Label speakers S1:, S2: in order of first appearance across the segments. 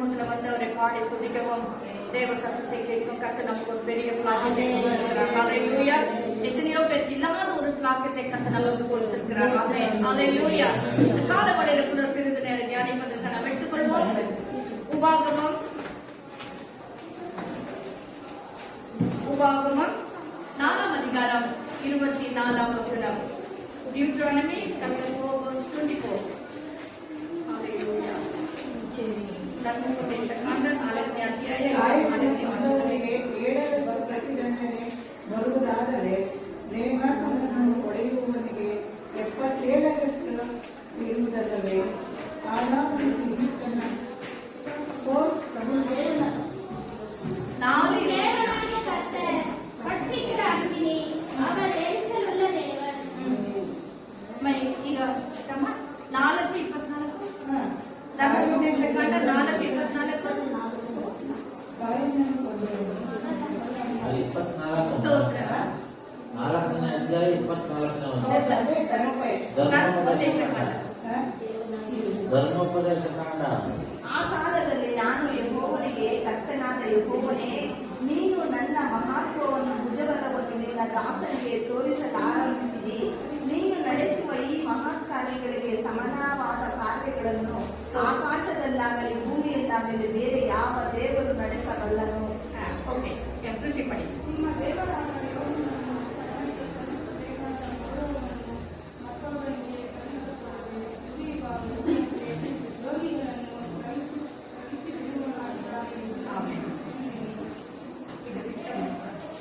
S1: சமூகத்துல வந்து அவரை பாடி துதிக்கவும் தேவ சத்தத்தை கேட்கும் கர்த்தர் நமக்கு ஒரு பெரிய ஸ்லாக்கியத்தை கொடுத்திருக்கிறார். ஹல்லேலூயா. எத்தனையோ பேர் இல்லாத ஒரு ஸ்லாக்கியத்தை கர்த்தர் நமக்கு கொடுத்திருக்கிறார். ஆமென். ஹல்லேலூயா. இந்த காலவளையில கூட சிறிது நேரம் தியானிப்பதற்கு நாம் எடுத்துக்கொள்வோம். உபாகமம் 4 அதிகாரம் 24 வசனம். Deuteronomy chapter 4 verse 24. Hallelujah. ಧರ್ಮೋಪದೇಶಕಾಂಡ 4ನೇ ಅಧ್ಯಾಯ 4ನೇ ವಚನಕ್ಕೆ
S2: ಏಳನೇ ಪ್ರತಿದಂಡನೆ ಬರುವುದಾದರೆ ನೇಮಕವನ್ನು ಹೊಡೆಯುವವನಿಗೆ 77 ಇರುವುದಲ್ಲವೇ?
S3: ಧರ್ಮೋಪದೇಶಕಾಂಡ.
S4: ಆ ಕಾಲದಲ್ಲಿ ನಾನು ಯೆಹೋವನಿಗೆ, ಕರ್ತನಾದ ಯೆಹೋವನೇ, ನೀನು ನನ್ನ ಮಹತ್ವವನ್ನು ಭುಜಬಲವನ್ನು ನಿನ್ನ ದಾಸನಿಗೆ ತೋರಿಸಲಾರಂಭಿಸಿದಿ. ನೀನು ನಡೆಸುವ ಈ ಮಹತ್ ಕಾರ್ಯಗಳಿಗೆ ಸಮಾನವಾದ ಕಾರ್ಯಗಳನ್ನು ಆಕಾಶದಲ್ಲಾಗಲಿ ಭೂಮಿಯಲ್ಲಾಗಲಿ ಬೇರೆ ಯಾವ ದೇವರು ನಡೆಸಬಲ್ಲನು? ನಿಮ್ಮ ದೇವರಾದ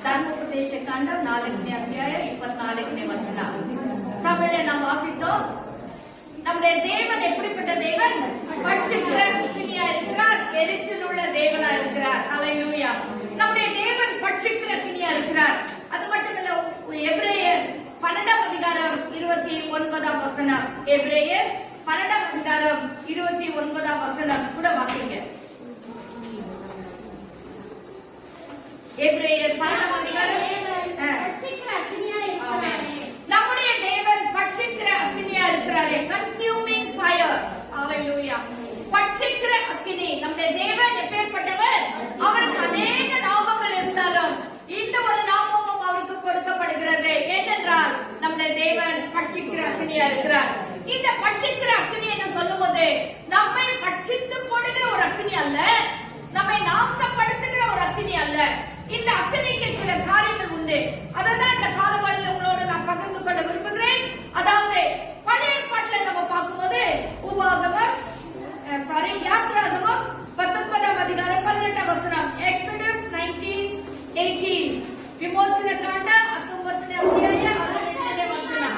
S1: ಧರ್ಮೋಪದೇಶಕಾಂಡ 4ನೇ அத்தியாய 24ನೇ வசன. தமிழ்ல நாம் வாசித்தோம். நம்முடைய தேவன் எப்படிப்பட்ட தேவன்? பட்சிக்கிற அக்கினியா இருக்கிறார், எரிச்சல் உள்ள தேவனா இருக்கிறார். ஹல்லேலூயா. நம்முடைய தேவன் பட்சிக்கிற அக்கினியா இருக்கிறார். அது மட்டுமல்ல, எபிரேயர் 12 அதிகாரம் 29 வசனம். எபிரேயர் 12 அதிகாரம் 29 வசனம் கூட வாசிங்க. எபிரேயர் 12 அதிகாரம் நம்முடைய தேவன் பட்சிக்கிற அக்கினியா இருக்கிறாரே, கன்சியூமிங் ஃபயர். ஹல்லேலூயா. பட்சிக்கிற அக்கினி. நம்முடைய தேவன் எப்பேற்பட்டவர்? அவருக்கு அநேக நாமங்கள் இருந்தாலும் இந்த ஒரு நாமமும் அவருக்கு கொடுக்கப்படுகிறது. ஏனென்றால் நம்முடைய தேவன் பட்சிக்கிற அக்கினியா இருக்கிறார். இந்த பட்சிக்கிற அக்கினி என்று சொல்லும்போது நம்மை பட்சித்து போடுகிற ஒரு அக்கினி அல்ல, நம்மை நாசப்படுத்துகிற ஒரு அக்கினி அல்ல. இந்த அக்கினிக்கு சில காரியங்கள் உண்டு. அதான் இந்த காலவழியில் உங்களோடு நான் பகிர்ந்து கொள்ள விரும்புகிறேன். அதாவது பழைய ஏற்பாட்டில் நம்ம பார்க்கும்போது யாத்திராகமம் 19 அதிகாரம் 18 வசனம். எக்ஸோடஸ் 19:18. விமோசன காண்ட 19 அத்தியாயம் 18 வசனம்.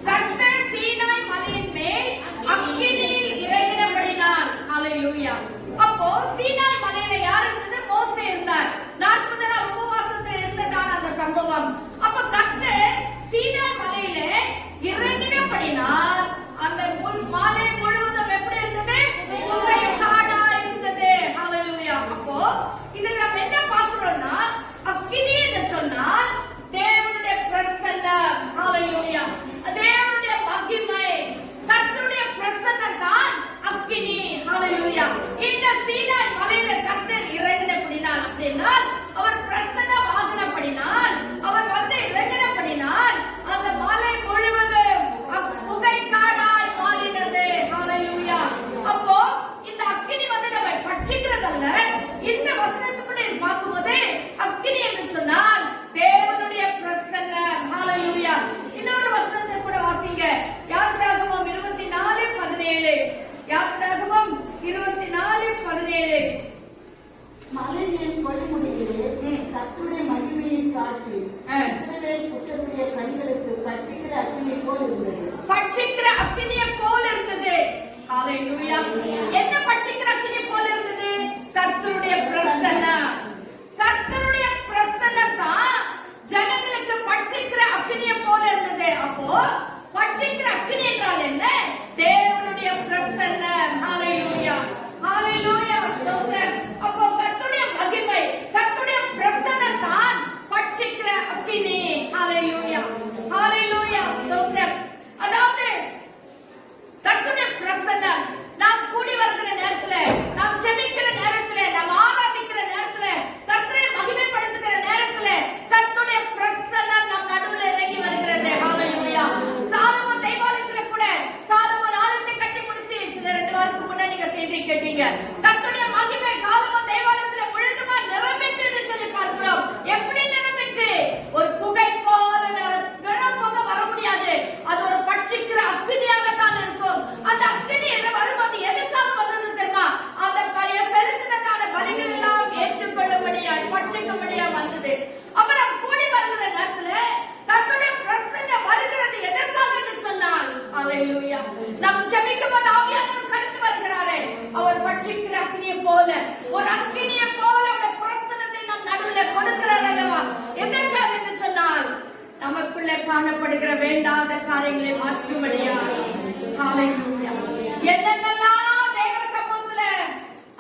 S1: கர்த்தர் சீனாய் மலையின் மேல் அக்கினியில் இறங்கினபடினால். ஹல்லேலூயா. அப்போ சீனாய் மலையில யார் இருந்தது? மோசே இருந்தார். 40 நாள் உபவாசத்துல இருந்ததான அந்த சம்பவம். அப்ப கர்த்தர் சீனாய் மலையில இறங்கினபடினால் அந்த மாலை முழுவதும் எப்படி இருந்தது? புகை காடா இருந்தது. ஹல்லேலூயா. அப்போ இதுல நம்ம என்ன பார்க்கிறோம்னா, அக்கினி என்று சொன்னால் தேவனுடைய பிரசன்னம். ஹல்லேலூயா. தேவனுடைய மகிமை, கர்த்தருடைய பிரசன்னம் தான் அக்கினி. ஹல்லேலூயா. இந்த சீனாய் மலையில கர்த்தர் இறங்கினபடினால், அப்படினால் அவர் பிரசன்னம் ஆகினபடினால், அவர் வந்து இறங்கினபடினால் அந்த மலை முழுவதும் புகை காடாய் மாறினது. ஹல்லேலூயா. அப்போ இந்த அக்கினி வந்து நம்ம பட்சிக்கிறதல்ல. இந்த வசனத்துக்குள்ள பார்க்கும்போது அக்கினி என்று சொன்னால் தேவனுடைய பிரசன்னம். ஹல்லேலூயா. இன்னொரு வசனத்தை கூட வாசிங்க. யாத்திராகமம் 24:17. யாத்திராகமம் 24:17.
S4: மலை மேல் கொடுமுடியிலே கர்த்தருடைய
S1: கேட்டீங்க. கர்த்தருடைய மகிமை சாலமோன் தேவாலயத்துல முழுதுமா நிரம்பிச்சுன்னு சொல்லி பார்க்கிறோம். எப்படி நிரம்பிச்சு? ஒரு புகை போல வெறும் புகை வர முடியாது. அது ஒரு பட்சிக்கிற அக்கினியாகத்தான் இருக்கும். அந்த அக்கினி வரும்போது எதுக்காக வந்தது தெரியுமா? அந்த பழைய செலுத்தினதான பலிகள் எல்லாம் ஏற்றுக்கொள்ளும்படியாய் பட்சிக்கும்படியா வந்தது. அப்ப நாம் கூடி வருகிற நேரத்துல கர்த்தருடைய பிரசன்னம் வருகிறது எதற்காக என்று சொன்னால், ஹalleluya, நாம் ஜெபிக்கும்போது ஆவியானவர் கடந்து வருகிறாரே, அவர் பட்சிக்கிற அக்கினியை போல, ஒரு அக்கினியை போல அவருடைய பிரசன்னத்தை நம் நடுவில் கொடுக்கிறார் அல்லவா? எதற்காக என்று சொன்னால் நமக்குள்ளே காணப்படுகிற வேண்டாத காரியங்களை மாற்றும்படியா. ஹalleluya. என்னென்னலாம் தேவ சமூகத்துல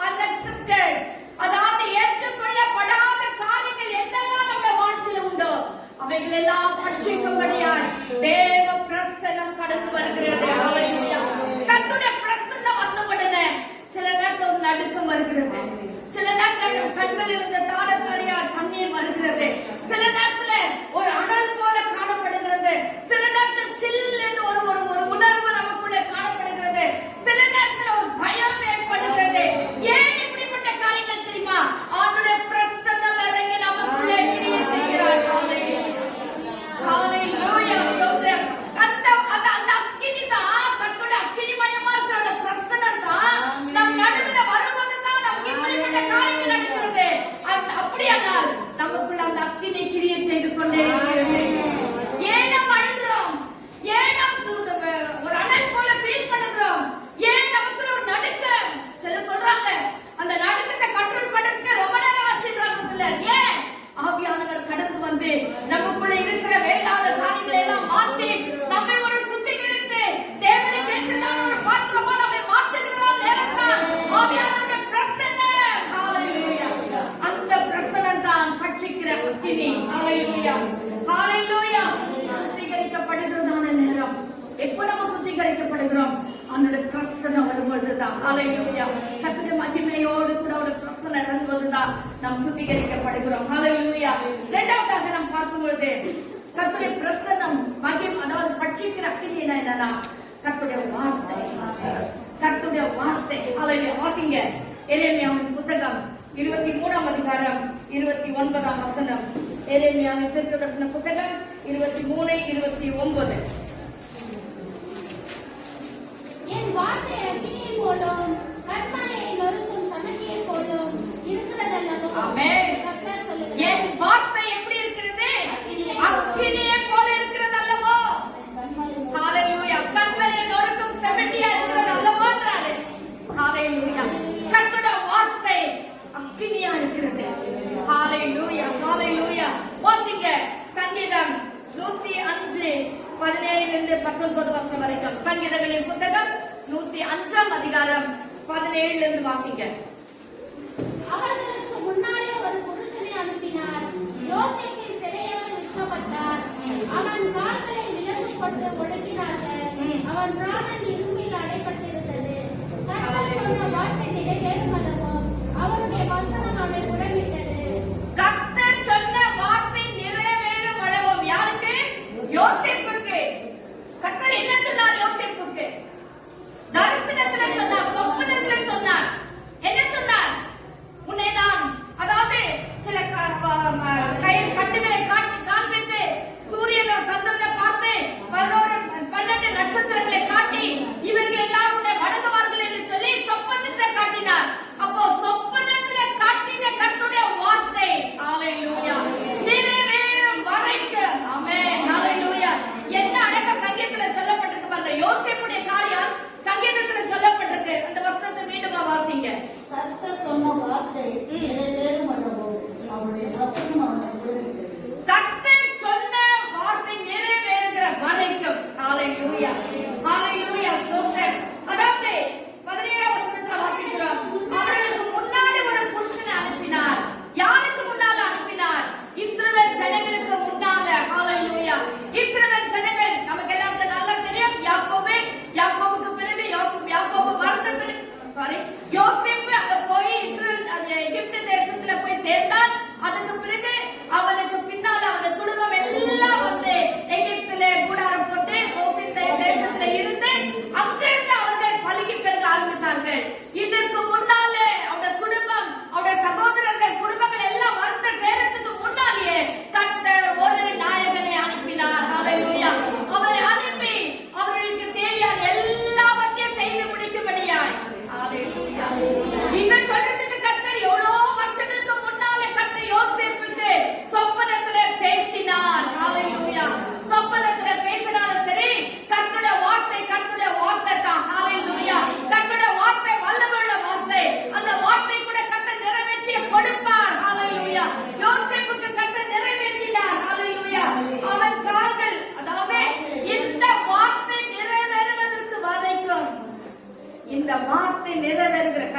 S1: unaccepted, அதாவது ஏற்றுக்கொள்ளப்படாத காரியங்கள் என்னெல்லாம் நம்ம வாழ்க்கையில் உண்டோ அவைகள் எல்லாம் பட்சிக்கும்படியாய் தேவ பிரசன்னம் கடந்து வருகிறது. ஹalleluya. கர்த்தருடைய பிரசன்னம் வந்த உடனே சில நேரத்துல ஒரு நடுக்கம் வருகிறது. சில நேரத்துல கண்கள் இருந்த தாரத்தாரியா கண்ணீர் வருகிறது. சில நேரத்துல ஒரு அனல் போல காணப்படுகிறது. சில நேரத்துல சில் என்று ஒரு உணர்வு நமக்குள்ளே காணப்படுகிறது. சில நேரத்துல ஒரு பயம் ஏற்படுகிறது. ஏன் இப்படிப்பட்ட காரியங்கள் தெரியுமா? அவருடைய பிரசன்னம் இறங்கி நமக்குள்ளே கிரியை செய்கிறார். ஹalleluya. அந்த அக்கினி தான் கர்த்தருடைய அக்கினிமயமா இருக்கிற பிரசன்னம் தான் நம் நடுவுல வரும்போது தான் நமக்கு இப்படிப்பட்ட காரியங்கள் நடக்கிறது. அப்படியானால் நமக்குள்ள அந்த அக்கினி கிரியை செய்து கொண்டே இருக்கிறது. ஏன் நாம் அழுகிறோம்? ஏன் நாம் ஒரு அனல் போல ஃபீல் பண்ணுகிறோம்? ஏன் நமக்குள்ள ஒரு நடுக்கம்? சிலர் சொல்றாங்க அந்த நடுக்கத்தை கண்ட்ரோல் பண்றதுக்கு ரொம்ப நேரம் ஆச்சுன்றாங்க சிலர். ஏன்? ஆவியானவர் கடந்து வந்து நமக்குள்ள இருக்கிற வேண்டாத காரியங்களை எல்லாம் மாற்றி நம்மை ஒரு சுத்திகரித்து தேவனுக்கு ஏற்றதான ஒரு பாத்திரமா நம்மை மாற்றுகிற நேரம்தான் ஆவியானவருடைய பிரசன்னம். ஹalleluya. அந்த பிரசன்னம் தான் பட்சிக்கிற அக்கினி. ஹalleluya. ஹalleluya. சுத்திகரிக்கப்படுகிறதான நேரம். எப்போ நம்ம சுத்திகரிக்கப்படுகிறோம்? அவனுடைய பிரசன்னம் வரும்போதுதான். ஹalleluya. கர்த்தருடைய மகிமையோடு கூட ஒரு பிரசன்னம் இறங்குவதுதான் நாம் சுத்திகரிக்கப்படுகிறோம். ஹalleluya. இரண்டாவதாக நாம் பார்க்கும்போது கர்த்தருடைய பிரசன்னம் மகிமை, அதாவது பட்சிக்கிற அக்கினி என்னன்னா கர்த்தருடைய வார்த்தை. கர்த்தருடைய வார்த்தை. ஹalleluya. வாசிங்க எரேமியாவின் புத்தகம் 23ஆம் அதிகாரம் 29ஆம் வசனம். எரேமியாவின் தீர்க்கதரிசன புத்தகம் 23:29.
S5: என் வார்த்தை அக்கினியை போலும் கர்மலையை நொறுக்கும் சமட்டியை போலும் இருக்கிறதல்லவோ.
S1: ஆமென்.
S5: கர்த்தர் சொல்லுகிறார்.
S1: என் வார்த்தை எப்படி இருக்கிறது? அக்கினியை போல இருக்கிறது அல்லவோ. ஹalleluya. கர்மலையை நொறுக்கும் சமட்டியா இருக்கிறது அல்லவோன்றாரு. ஹalleluya. கர்த்தருடைய வார்த்தை அக்கினியா இருக்கிறது. ஹalleluya. ஹalleluya. வாசிங்க சங்கீதம் 105:17-19 வசனம் வரைக்கும். சங்கீதங்களின் புத்தகம் 105ஆம் அதிகாரம் 17 வாசிங்க.
S5: அவர்களுக்கு முன்னாலே ஒரு புருஷனை அனுப்பினார். யோசேப்பின் சிறையில் விற்கப்பட்டார். அவன் கால்களை விலங்கு போட்டு ஒடுக்கினார்கள். அவன் பிராணன் இரும்பில் அடைபட்டிருந்தது. கர்த்தர் சொன்ன வார்த்தை நிறைவேறும் அல்லவோ. அவருடைய வசனம் அவனை உடனிட்டது.
S1: கர்த்தர் சொன்ன வார்த்தை நிறைவேறும் அளவோ. யாருக்கு? யோசேப்புக்கு. கர்த்தர் என்ன சொன்னார் யோசேப்புக்கு? தரிசனத்துல சொன்னார், சொப்பனத்துல சொன்னார். என்ன சொன்னார்? உன்னை நான், அதாவது சில கயிறு கட்டுகளை காண்பித்து சூரியனை சந்திரனை பார்த்து 12 நட்சத்திரங்களை காட்டி இவர்கள் எல்லாரும் உன்னை வணங்குவார்கள் என்று சொல்லி சொப்பனத்தை காட்டினார்.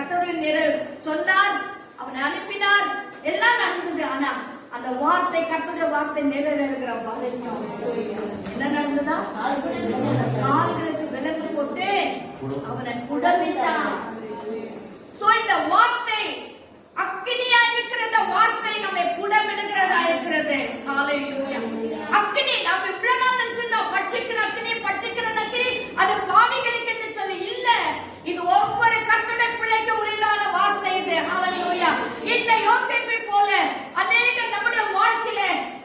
S1: கர்த்தருடைய சொன்னார், அவனை அனுப்பினார், எல்லாம் நடந்தது. ஆனா அந்த வார்த்தை, கர்த்தருடைய வார்த்தை நிறைவேறுகிற வரைக்கும் என்ன நடந்ததா? கால்களுக்கு விலங்கு போட்டு அவனை குடமிட்டான். சோ இந்த வார்த்தை அக்கினியா இருக்கிற இந்த வார்த்தை நம்மை குடமிடுகிறதா இருக்கிறது. ஹalleluya. அக்கினி நாம் இவ்வளவு நாள் நினைச்சிருந்தோம் பட்சிக்கிற அக்கினி, பட்சிக்கிற அக்கினி அது பாவிகளுக்கு என்று சொல்லி இல்ல. இது ஒவ்வொரு கர்த்தருடைய பிள்ளைக்கு உரிதான வார்த்தை இது. ஹalleluya. இந்த யோசேப்பை போல அநேக நம்முடைய வாழ்க்கையில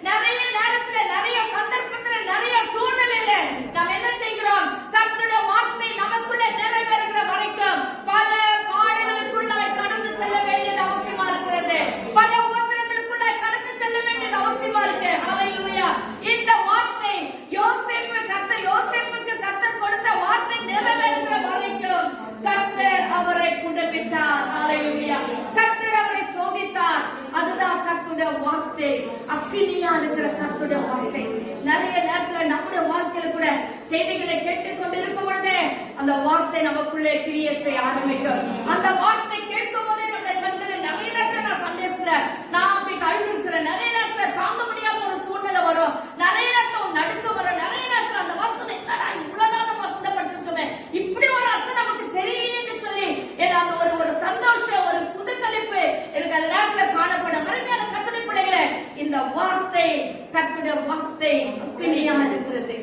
S1: நிறைய நேரத்துல, நிறைய சந்தர்ப்பத்துல, நிறைய சூழ்நிலையில நாம் என்ன செய்கிறோம்? கர்த்தருடைய வார்த்தை நமக்குள்ள நிறைவேறுகிற வரைக்கும் பல பாடுகளுக்குள்ளாய் கடந்து செல்ல வேண்டியது அவசியமா இருக்கிறது. பல உபத்திரங்களுக்குள்ளாய் கடந்து செல்ல வேண்டியது அவசியமா இருக்கு. ஹalleluya. இந்த வார்த்தை யோசேப்புக்கு கர்த்தர் கொடுத்த வார்த்தை நிறைவேறுகிற வரைக்கும் கர்த்தர் அவரை குடமிட்டார். ஹalleluya. கர்த்தர் அவரை சோதித்தார். அதுதான் கர்த்தருடைய வார்த்தை, அக்கினியா இருக்கிற கர்த்தருடைய வார்த்தை. நிறைய நேரத்துல நம்முடைய வாழ்க்கையில கூட செய்திகளை கேட்டுக் கொண்டிருக்கும் பொழுது அந்த வார்த்தை நமக்குள்ளே கிரியை செய்ய ஆரம்பிக்கும். அந்த வார்த்தை கேட்கும் போதே நம்முடைய கண்களை நிறைய நேரத்துல நான் சந்தேகத்துல நான் அப்படி அழுதுருக்கிறேன். நிறைய நேரத்துல தாங்க முடியாத ஒரு சூழ்நிலை வரும், நிறைய நேரத்துல ஒரு நடுக்க வரும், நிறைய நேரத்துல அந்த வாசனை என்னடா இவ்வளவு நாள் நம்ம வசந்த படிச்சிருக்கோமே, இப்படி ஒரு அர்த்தம் நமக்கு தெரியலன்னு சொல்லி எனக்கு ஒரு சந்தோஷம், ஒரு புதுக்களிப்பு எனக்கு அந்த நேரத்துல காணப்படும். மறுமையான கர்த்தருடைய பிள்ளைகளே, இந்த வார்த்தை, கர்த்தருடைய வார்த்தை அக்கினியா இருக்கிறது,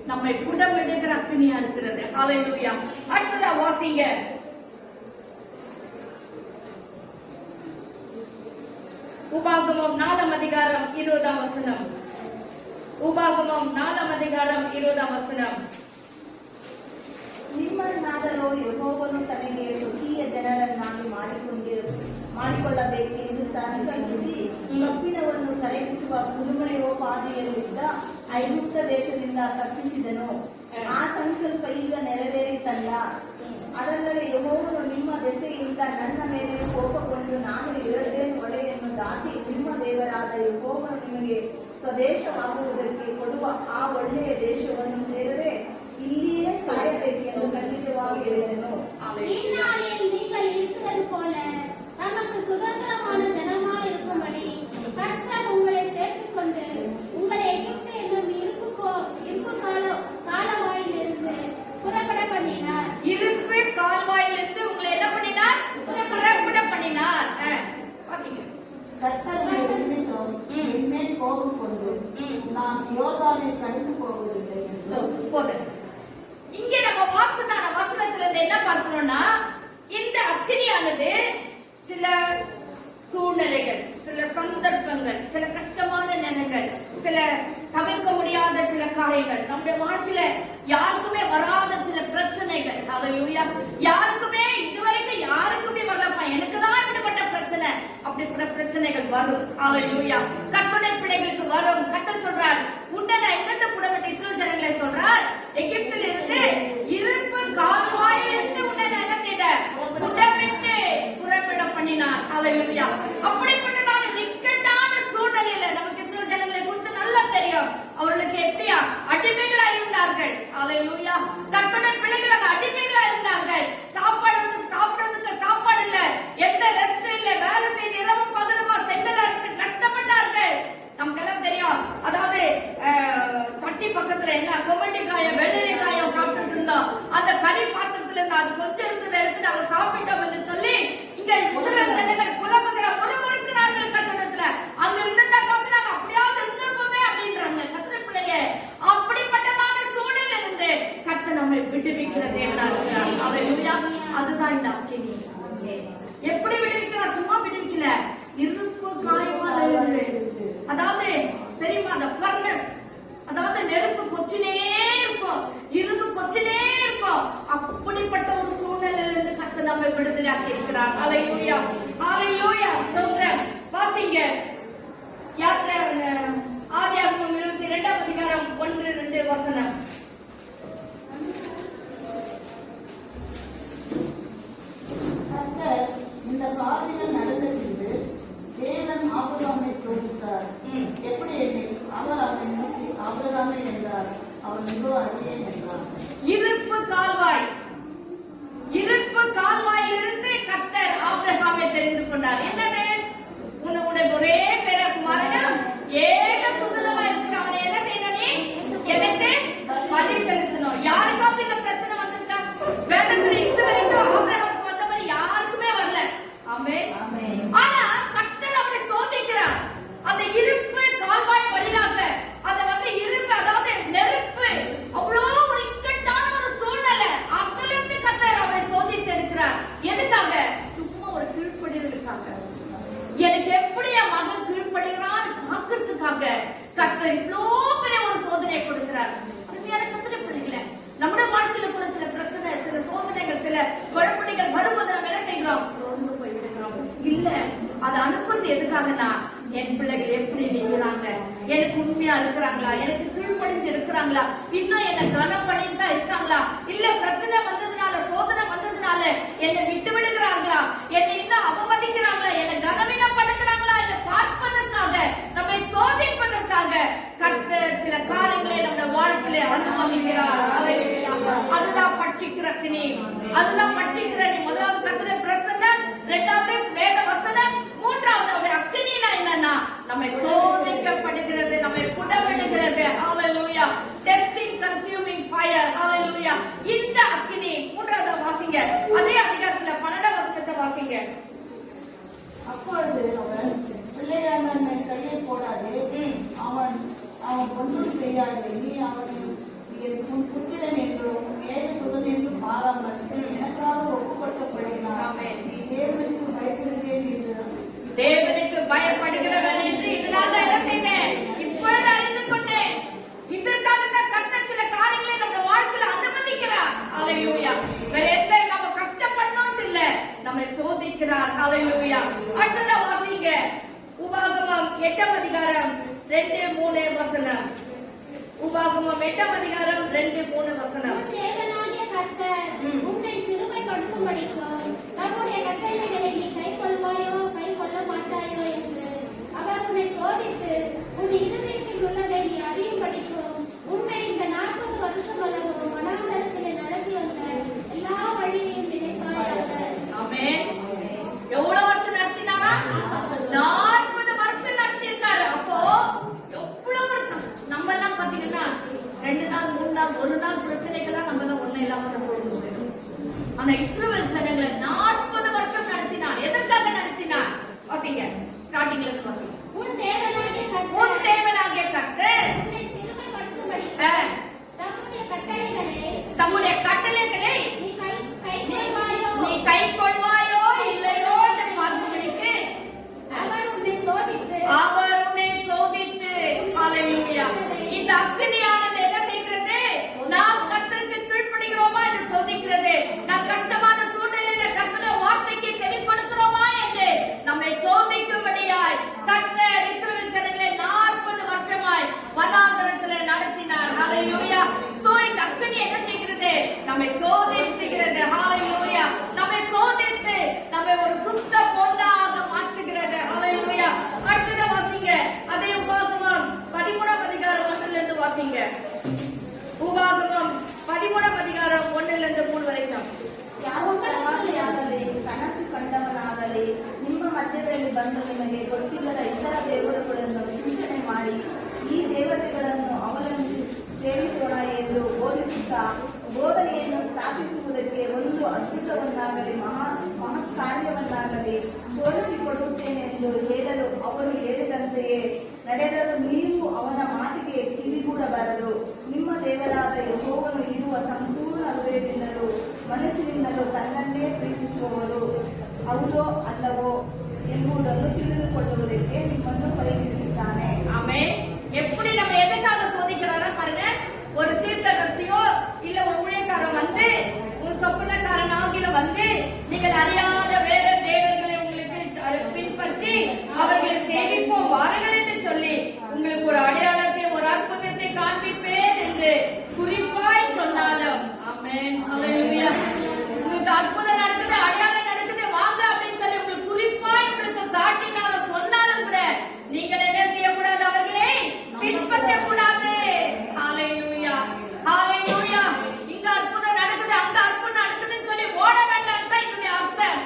S1: நம்மை குடமிடுகிற அக்கினியா இருக்கிறது. ஹalleluya. அடுத்ததா வாசிங்க. உபாகமம் 4 அதிகாரம் 20 வசனம். ಉಪಾಗಮಂ 4 ಅಧಿಕಾರಂ 20 ವಚನಂ.
S4: ನಿಮ್ಮನ್ನಾದರೂ ಯೆಹೋವನು ತನಗೆ ಸ್ವಕೀಯ ಜನರನ್ನಾಗಿ ಮಾಡಿಕೊಳ್ಳಬೇಕೆಂದು ಸಂಕಲ್ಪಿಸಿ ಕಬ್ಬಿಣವನ್ನು ಕರಗಿಸುವ ಕುಲುಮೆಯೋಪಾದಿಯಲ್ಲಿದ್ದ ಐಗುಪ್ತ ದೇಶದಿಂದ ತಪ್ಪಿಸಿದನು. ಆ ಸಂಕಲ್ಪ ಈಗ ನೆರವೇರಿತಲ್ಲ. ಅದಲ್ಲದೆ ಯೆಹೋವನು ನಿಮ್ಮ ದೆಸೆಯಿಂದ ನನ್ನ ಮೇಲೆ ಕೋಪಗೊಂಡು ನಾನು ಯೊರ್ದನ್ ಹೊಳೆಯನ್ನು ದಾಟಿ ನಿಮ್ಮ ದೇವರಾದ ಯೆಹೋವನು ನಿಮಗೆ ಸ್ವದೇಶವಾಗುವುದಕ್ಕೆ ಕೊಡುವ ಆ ಒಳ್ಳೆಯ ದೇಶವನ್ನು ಸೇರದೆ ಇಲ್ಲಿಯೇ ಸಾಯಬೇಕೆಂದು ಖಂಡಿತವಾಗಿ ಹೇಳಿದನು.
S5: இந்நாளில் நீங்கள் இருக்கிறது போல நமக்கு சுதந்திரமான ஜனமாய் இருக்கும்படி கர்த்தர் உங்களை சேர்த்துக் கொண்டு உங்களை எகிப்து என்னும் இருப்பு காலவாயிலிருந்து புறப்பட பண்ணினார்.
S1: இருப்பு கால்வாயிலிருந்து உங்களை என்ன பண்ணினார்? புறப்பட பண்ணினார்.
S2: கர்த்தர் என்மேல் கோபம் கொண்டு நான் யோர்தானை கடந்து போவதில்லை.
S1: இங்கே நம்ம வசனத்துல இருந்து என்ன பார்க்கிறோம்னா, இந்த அக்கினியானது சில சூழ்நிலைகள், சில சந்தர்ப்பங்கள், சில கஷ்டமான நேரங்கள், சில தவிர்க்க முடியாத சில காரியங்கள், நம்முடைய வாழ்க்கையில யாருக்குமே வராத சில பிரச்சனைகள், ஹalleluya, யாருக்குமே இதுவரைக்கும் யாருக்குமே வரலப்பா, எனக்கு தான் இப்படிப்பட்ட பிரச்சனை, அப்படிப்பட்ட பிரச்சனைகள் வரும். ஹalleluya, கர்த்தருடைய பிள்ளைகளுக்கு வரும். கர்த்தர் சொல்றார், உன்னை நான் எங்கிருந்து புறப்பட்ட இஸ்ரவேல் ஜனங்களை சொல்றார், எகிப்தில் இருந்து இருப்பு கால்வாயிலிருந்து உன்னை நான் என்ன செய்தேன்? புறப்பட பண்ணினார். ஹalleluya. அப்படிப்பட்டதான இக்கட்டான சூழ்நிலையில நமக்கு இஸ்ரவேல் ஜனங்களை குறித்து நல்லா தெரியும். அவர்களுக்கு எப்படியா அடிமைகளா இருந்தார்கள். ஹalleluya. கர்த்தருடைய பிள்ளைகள் அடிமைகளா இருந்தார்கள். சாப்பிடுறதுக்கு சாப்பாடு இல்ல, எந்த ரெஸ்ட் இல்ல, வேலை செய்து இரவு பகலுமா செங்கல் அறுத்து கஷ்டப்பட்டார்கள். நமக்கு எல்லாம் தெரியும். அதாவது சட்டி பக்கத்துல என்ன கொமட்டி காயம், வெள்ளரி காயம் சாப்பிட்டு இருந்தோம். அந்த கறி பாத்திரத்துல இருந்து அது கொஞ்சம் இருந்ததை எடுத்து நாங்க சாப்பிட்டோம் என்று சொல்லி இங்க இஸ்ரவேல் ஜனங்கள் புலம்புகிற முறுமுறுக்கிறார்கள் கர்த்தரிடத்துல. அங்க இருந்த காலத்துல நாங்க அப்படியாவது இருந்திருப்போமே அப்படின்றாங்க. கர்த்தருடைய பிள்ளைங்க, அப்படிப்பட்டதான சூழலில் இருந்து கர்த்தர் நம்மை விடுவிக்கிற தேவனா இருக்கிறார். ஹalleluya. அதுதான் இந்த அக்கினி. எப்படி விடுவிக்கிறார்? சும்மா விடுவிக்கல, இருப்பு காயமா இருந்து. அதாவது தெரியுமா, அந்த ஃபர்னஸ், அதாவது நெருப்பு கொச்சினே இருக்கும், இரும்பு கொச்சினே இருக்கும். அப்படிப்பட்ட ஒரு சூழ்நிலையிலிருந்து கர்த்தர் நம்மை விடுதலையாக்கி இருக்கிறார். ஹalleluya, ஹalleluya, ஸ்தோத்திரம். வாசிங்க ஆதியாகமம் 22 அதிகாரம் 1-2 வசனம்.
S2: கர்த்தர் இந்த காரியங்கள் நடந்த பின்பு தேவன் ஆபிரகாமை சோதித்தார். எப்படி எனில் அவர் அவனை நோக்கி ஆபிரகாமே என்றார். அவன் மிகவும் அடியேன் என்றான்.
S1: இருப்பு கால்வாயிலிருந்து கர்த்தர் சொன்னார். என்னது? உன்னுடைய ஒரே பேரகுமாரன் ஏக சுதனமா இருக்கு, அவனை என்ன செய்யணும்? நீ எனக்கு பலி செலுத்தணும். யாருக்காவது இந்த பிரச்சனை வந்துட்டா? வேதத்துல இந்த வரைக்கும் ஆபிரகாமுக்கு வந்த மாதிரி யாருக்குமே வரல. ஆமென். ஆனா கர்த்தர் அவரை சோதிக்கிறார். அந்த இருப்பு கால்வாய் வழியாக அத இருப்பு, அதாவது நெருப்பு, அவ்வளோ ஒரு இக்கட்டான ஒரு சூழ்நிலை, அதிலிருந்து கர்த்தர் அவரை சோதித்து எடுக்கிறார். எதுக்காக? சும்மா ஒரு கீழ்ப்படிறதுக்காக. எனக்கு எப்படி என் மகன் கீழ்ப்படுகிறான்னு பார்க்கறதுக்காக கர்த்தர் இவ்வளோ பெரிய ஒரு சோதனை கொடுக்கிறார். அருமையான கர்த்தரை பிள்ளைகளே, நம்முடைய வாழ்க்கையில கூட சில பிரச்சனை, சில சோதனைகள், சில குழப்படிகள் வரும்போது நம்ம என்ன செய்கிறோம்? சோர்ந்து போய் விடுகிறோம். இல்ல, அதை அனுப்புறது எதுக்காகனா, என் பிள்ளைகள் எப்படி நிற்கிறாங்க, எனக்கு உண்மையா இருக்கிறாங்களா, எனக்கு கீழ்ப்படிந்து இருக்கிறாங்களா, இன்னும் என்ன கனம் பண்ணிட்டு தான் இருக்காங்களா, இல்ல பிரச்சனை வந்ததுனால, சோதனை வந்ததுனால என்னை விட்டு விடுகிறாங்களா, என்னை இன்னும் அவமதிக்கிறாங்களா, என்னை கனவீனம் பண்ணுகிறாங்களா என்று பார்ப்பதற்காக, நம்மை சோதிப்பதற்காக கர்த்தர் சில காரியங்களை நம்ம வாழ்க்கையில அனுமதிக்கிறார். அதுதான் பட்சிக்கிற அக்கினி, அதுதான் பட்சிக்கிற அக்கினி. முதலாவது கர்த்தருடைய பிரசன்னம், இரண்டாவது வேத வசனம், மூன்றாவது அவருடைய அக்கினினா என்னன்னா நம்மை சோதிக்கப்படுகிறது, நம்மை புடமிடுகிறது. ஹalleluya. Testing, consuming fire. ஹalleluya. இந்த அக்கினி மூன்றாவது வாசிங்க, அதே அதிகாரத்துல 12 வசனத்தை வாசிங்க.
S2: அப்பொழுது அவன், பிள்ளையான கையை போடாதே, அவன் ஒன்றும் செய்யாதே, நீ அவனை உன் புத்திரன் என்றும் ஏக சுதன் என்றும் பாராமல் எனக்காக ஒப்புக்கொடுக்கப்படுகிறான். நீ தேவனுக்கு பயப்படுகிறேன் என்று,
S1: தேவனுக்கு பயப்படுகிறவன் என்று இதனால என்ன செய்தேன்? இப்பொழுது அறிந்து கொண்டேன். இதற்காக தான் கர்த்தர் சில காரியங்களை நம்ம வாழ்க்கையில அனுமதிக்கிறார். ஹalleluya. வேற எந்த நம்ம கஷ்டப்படணும் இல்ல, நம்மை சோதிக்கிறார். ஹalleluya. அடுத்ததா வாசிங்க, உபாகமம் 8ஆம் அதிகாரம் 2-3 வசனம். உபாகமம் 8ஆம் அதிகாரம் 2-3 வசனம்.
S5: தேவனாகிய கர்த்தர் உன்னை சிறுமைப்படுத்தும்படிக்கும் நம்முடைய கட்டளைகளை நீ கைக்கொள்வாயோ கைக்கொள்ள மாட்டாயோ என்று அவர் உன்னை சோதித்து உன் இருதயத்தில் உள்ளதை நீ அறியும்படிக்கும் உன்னை இந்த 40 வருஷம் அளவும் வனாந்தரத்திலே நடத்தி வந்த எல்லா வழியையும் நினைப்பாயாக.
S1: ஆமென். எவ்வளவு வருஷம் நடத்தினாரா? 40 வருஷம் நடத்திருக்காரு. அப்போ எவ்வளவு ஒரு கஷ்டம். நம்ம எல்லாம் பாத்தீங்கன்னா 2 நாள் 3 நாள் 1 நாள் பிரச்சனைகள்லாம் நம்ம எல்லாம் ஒண்ணு இல்லாம போயிடும். ஆனா இஸ்ரவேல் ஜனங்களை 40 வருஷம் நடத்தினார். எதற்காக நடத்தினார்? வாசிங்க, ஸ்டார்டிங்ல இருந்து வாசிங்க.
S5: உன் தேவனாகிய கர்த்தர்
S1: உன் தேவனாகிய கர்த்தர்
S5: உன்னை சிறுமைப்படுத்தும்படிக்கும்
S1: தம்முடைய கட்டளைகளை நீ கைக்கொள்வாயோ இல்லையோ என்று பார்க்கும்படிக்கு அவர் உன்னை சோதித்து. ஹalleluya. இந்த அக்கினியானது என்ன செய்கிறது? நாம் கர்த்தருக்கு கீழ்ப்படிகிறோமா என்று சோதிக்கிறது. நாம் கஷ்டமான சூழ்நிலையில கர்த்தருடைய வார்த்தைக்கு செவி கொடுக்கிறோமா என்று நம்மை சோதிக்கும்படியாய் கர்த்தர் இஸ்ரவேல் ஜனங்களை 40 வருஷமாய் வனாந்தரத்திலே நடத்தினார். ஹalleluya. சோ இந்த அக்கினி என்ன செய்கிறது? நம்மை சோதிக்கிறது. ஹalleluya. நம்மை சோதித்து நம்மை ஒரு சுத்த பொன்னாக மாற்றுகிறது. ஹalleluya. அடுத்தது வாசிங்க, அதே உபாகமம் 13ஆம் அதிகாரம் 1 இருந்து வாசிங்க. உபாகமம் 13ஆம் அதிகாரம் 1 இருந்து 3 வரைக்கும்.
S4: ಯಾವ ಪ್ರವಾದಿಯಾಗಲಿ ಕನಸು ಕಂಡವನಾಗಲಿ ನಿಮ್ಮ ಮಧ್ಯದಲ್ಲಿ ಬಂದು ನಿಮಗೆ ಗೊತ್ತಿಲ್ಲದ ಇತರ ದೇವರುಗಳನ್ನು ಸೂಚನೆ ಮಾಡಿ ಈ ದೇವತೆಗಳನ್ನು ಅವಲಂಬಿಸಿ ಸೇವಿಸೋಣ ಎಂದು ಬೋಧಿಸುತ್ತಾ ಬೋಧನೆಯನ್ನು ಸ್ಥಾಪಿಸುವುದಕ್ಕೆ ಒಂದು ಅದ್ಭುತವನ್ನಾಗಲಿ ಮಹತ್ ಕಾರ್ಯವನ್ನಾಗಲಿ ತೋರಿಸಿಕೊಡುತ್ತೇನೆಂದು ಹೇಳಲು ಅವರು ಹೇಳಿದಂತೆಯೇ ನಡೆದರೂ ನೀವು ಅವನ ಮಾತಿಗೆ ಕಿವಿಗೂಡಬಾರದು. ನಿಮ್ಮ ದೇವರಾದ ಯೆಹೋವನು ಇರುವ ಸಂಪೂರ್ಣ ಹೃದಯದಿಂದಲೂ ಮನಸ್ಸಿನಿಂದಲೂ ತನ್ನನ್ನೇ ಪ್ರೀತಿಸುವವರು ಹೌದೋ ಅಲ್ಲವೋ ಎಂಬುದನ್ನು ತಿಳಿದುಕೊಳ್ಳುವುದಕ್ಕೆ ನಿಮ್ಮನ್ನು ಪರೀಕ್ಷಿಸಿದ್ದಾನೆ.
S1: ஆமென். எப்படி நம்ம எதுக்காக சோதிக்கிறாரா பாருங்க. ஒரு தீர்க்கதரிசியோ இல்ல ஒரு ஊழியக்காரன் வந்து உன் சொப்பனக்காரனாகில வந்து நீங்கள் அறியாத வேற தேவர்களை உங்களுக்கு பின்பற்றி அவர்களை சேவிப்போம் வாருங்கள் என்று சொல்லி உங்களுக்கு ஒரு அடையாளத்தை ஒரு அற்புதத்தை காண்பிப்பேன் என்று குறிப்பாய் சொன்னாலும் ஆமென். ஹalleluya. உங்களுக்கு அற்புதம் நடக்குது, அடையாளம் நடக்குது, வாங்க அப்படின்னு சொல்லி உங்களுக்கு குறிப்பாய் உங்களுக்கு காட்டினாலும் சொன்னாலும் கூட நீங்கள் என்ன செய்யக்கூடாது? அவர்களை பின்பற்றக்கூடாது. ஹalleluya. ஹalleluya. இங்க அற்புதம் நடக்குது, அங்க அற்புதம் நடக்குதுன்னு சொல்லி ஓட வேண்டாம் தான் இதனுடைய அர்த்தம்.